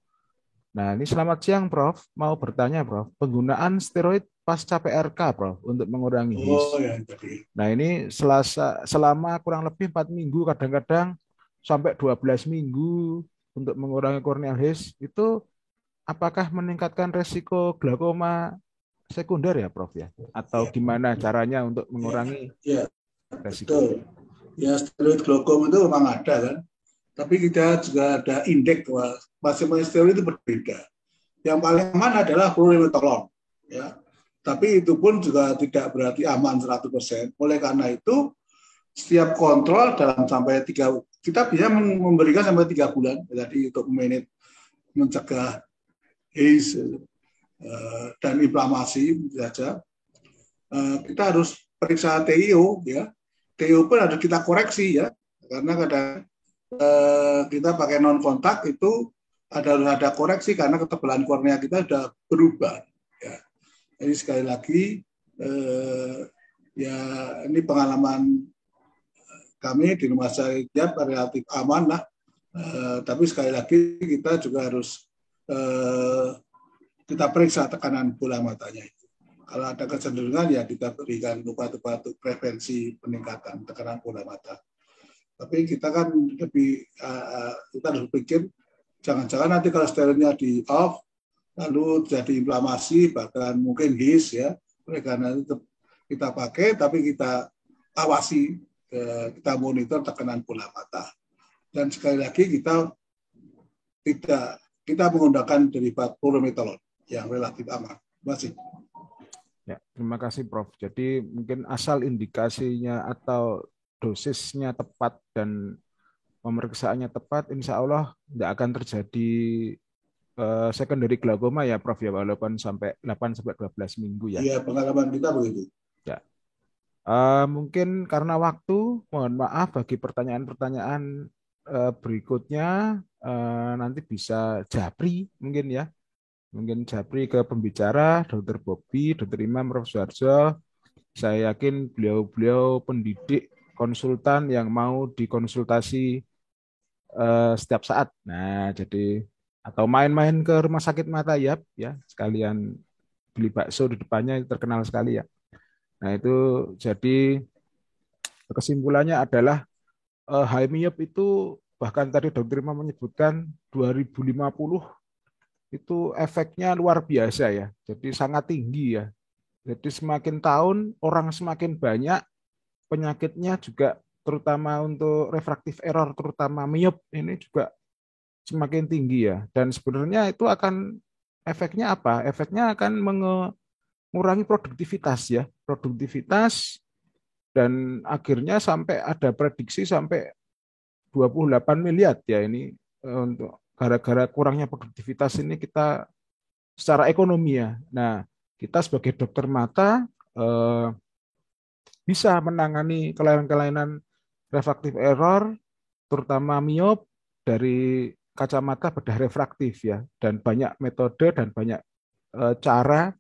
Speaker 3: Nah, ini selamat siang Prof. Mau bertanya Prof, penggunaan steroid pasca PRK, Prof, untuk mengurangi HIS.
Speaker 6: Oh ya, jadi.
Speaker 3: Nah, ini selama kurang lebih 4 minggu, kadang-kadang sampai 12 minggu untuk mengurangi korneal HIS, itu apakah meningkatkan resiko glaukoma sekunder ya, Prof ya? Atau gimana caranya untuk mengurangi resiko?
Speaker 6: Betul. Ya, steroid glaukom itu memang ada kan. Tapi kita juga ada indeks bahwa masing-masing steroid itu berbeda. Yang paling aman adalah fluorometolon. Ya. Tapi itu pun juga tidak berarti aman 100%. Oleh karena itu, setiap kontrol dalam sampai 3, kita bisa memberikan sampai 3 bulan. Jadi untuk mencegah HIS dan inflamasi saja. Kita harus periksa TIO, ya. TIO pun harus kita koreksi, ya. Karena kadang kita pakai non kontak itu ada koreksi karena ketebalan kornea kita sudah berubah. Ya. Jadi sekali lagi ya ini pengalaman kami di rumah sakit relatif aman lah. Tapi sekali lagi kita juga harus kita periksa tekanan bola matanya itu. Kalau ada kecenderungan ya kita berikan obat-obat untuk prevensi peningkatan tekanan bola mata. Tapi kita kan lebih kita harus berpikir jangan-jangan nanti kalau steroidnya di off lalu jadi inflamasi bahkan mungkin HIS ya. Oleh karena itu kita pakai tapi kita awasi, kita monitor tekanan bola mata. Dan sekali lagi kita menggunakan derivat fluorometolon yang relatif aman. Terima kasih.
Speaker 3: Ya, terima kasih Prof. Jadi mungkin asal indikasinya atau dosisnya tepat dan pemeriksaannya tepat, insya Allah tidak akan terjadi secondary glaukoma ya Prof ya, walaupun sampai 8-12 minggu ya.
Speaker 6: Iya, pengalaman kita begitu.
Speaker 3: Ya. Mungkin karena waktu, mohon maaf bagi pertanyaan-pertanyaan berikutnya nanti bisa japri mungkin ya. Mungkin japri ke pembicara, Dr. Bobby, Dr. Imam, Prof. Suharjo. Saya yakin beliau-beliau pendidik konsultan yang mau dikonsultasi setiap saat. Nah, jadi atau main-main ke rumah sakit mata ya, sekalian beli bakso di depannya terkenal sekali ya. Nah, itu jadi kesimpulannya adalah high myop itu bahkan tadi Dr. Imam menyebutkan 2050 itu efeknya luar biasa ya. Jadi sangat tinggi ya. Jadi semakin tahun orang semakin banyak, penyakitnya juga terutama untuk refraktif error, terutama myop ini juga semakin tinggi ya. Dan sebenarnya itu akan efeknya apa? Efeknya akan mengurangi produktivitas ya. Produktivitas dan akhirnya sampai ada prediksi sampai 28 miliar ya ini untuk gara-gara kurangnya produktivitas ini kita secara ekonomi ya. Nah, kita sebagai dokter mata bisa menangani kelainan-kelainan refraktif error, terutama myop dari kacamata bedah refraktif ya, dan banyak metode dan banyak cara.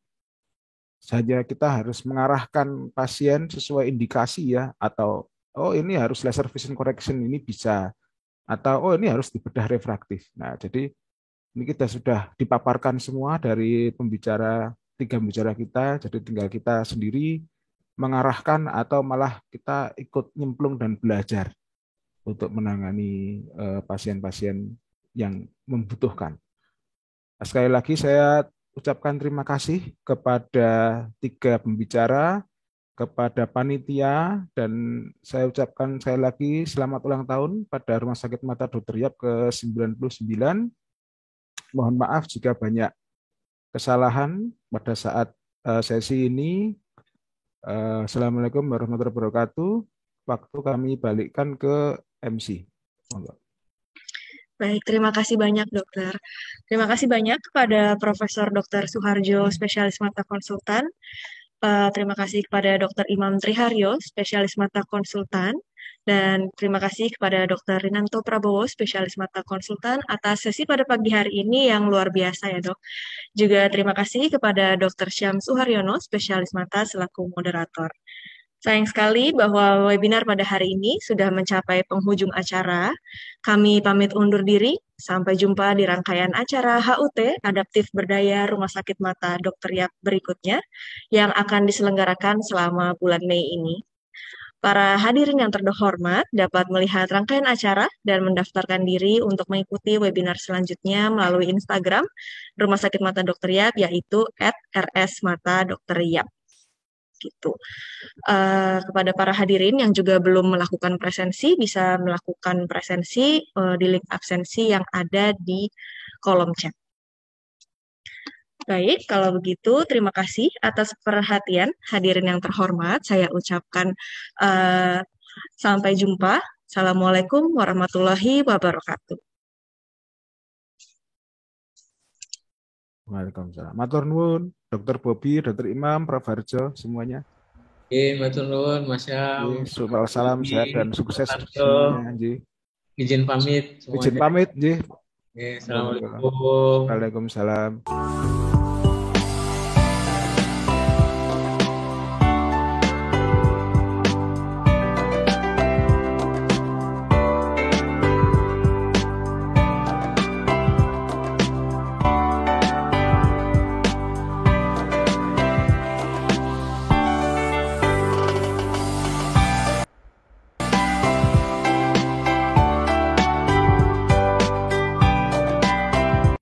Speaker 3: Saja kita harus mengarahkan pasien sesuai indikasi ya, atau oh ini harus laser vision correction ini bisa, atau oh ini harus dibedah refraktif. Nah, jadi ini kita sudah dipaparkan semua dari tiga pembicara kita, jadi tinggal kita sendiri mengarahkan atau malah kita ikut nyemplung dan belajar untuk menangani pasien-pasien yang membutuhkan. Sekali lagi saya ucapkan terima kasih kepada 3 pembicara, kepada panitia, dan saya ucapkan sekali lagi selamat ulang tahun pada Rumah Sakit Mata Dr. Yap ke-99. Mohon maaf jika banyak kesalahan pada saat sesi ini. Assalamualaikum warahmatullahi wabarakatuh. Waktu kami balikkan ke MC.
Speaker 1: Baik, terima kasih banyak dokter. Terima kasih banyak kepada Profesor Dr. Suharjo, spesialis mata konsultan. Terima kasih kepada Dr. Imam Triharyo, spesialis mata konsultan. Dan terima kasih kepada Dr. Rinanto Prabowo, spesialis mata konsultan, atas sesi pada pagi hari ini yang luar biasa ya dok. Juga terima kasih kepada Dr. Syam Suharyono, spesialis mata selaku moderator. Sayang sekali bahwa webinar pada hari ini sudah mencapai penghujung acara. Kami pamit undur diri. Sampai jumpa di rangkaian acara HUT Adaptif Berdaya Rumah Sakit Mata Dr. Yap berikutnya yang akan diselenggarakan selama bulan Mei ini. Para hadirin yang terhormat dapat melihat rangkaian acara dan mendaftarkan diri untuk mengikuti webinar selanjutnya melalui Instagram Rumah Sakit Mata Dr. Yap, yaitu @rsmata-dr.yap. Gitu. Kepada para hadirin yang juga belum melakukan presensi, bisa melakukan presensi di link absensi yang ada di kolom chat. Baik, kalau begitu terima kasih atas perhatian hadirin yang terhormat. Saya ucapkan sampai jumpa. Assalamualaikum warahmatullahi wabarakatuh.
Speaker 3: Waalaikumsalam. Matur nuwun, Dr. Bobby, Dr. Imam, Prof. Harjo, semuanya.
Speaker 5: Matur nuwun, Mas Syam.
Speaker 3: Salam sehat dan sukses semuanya.
Speaker 5: Izin pamit semuanya.
Speaker 3: Izin pamit,
Speaker 5: Assalamualaikum.
Speaker 3: Waalaikumsalam.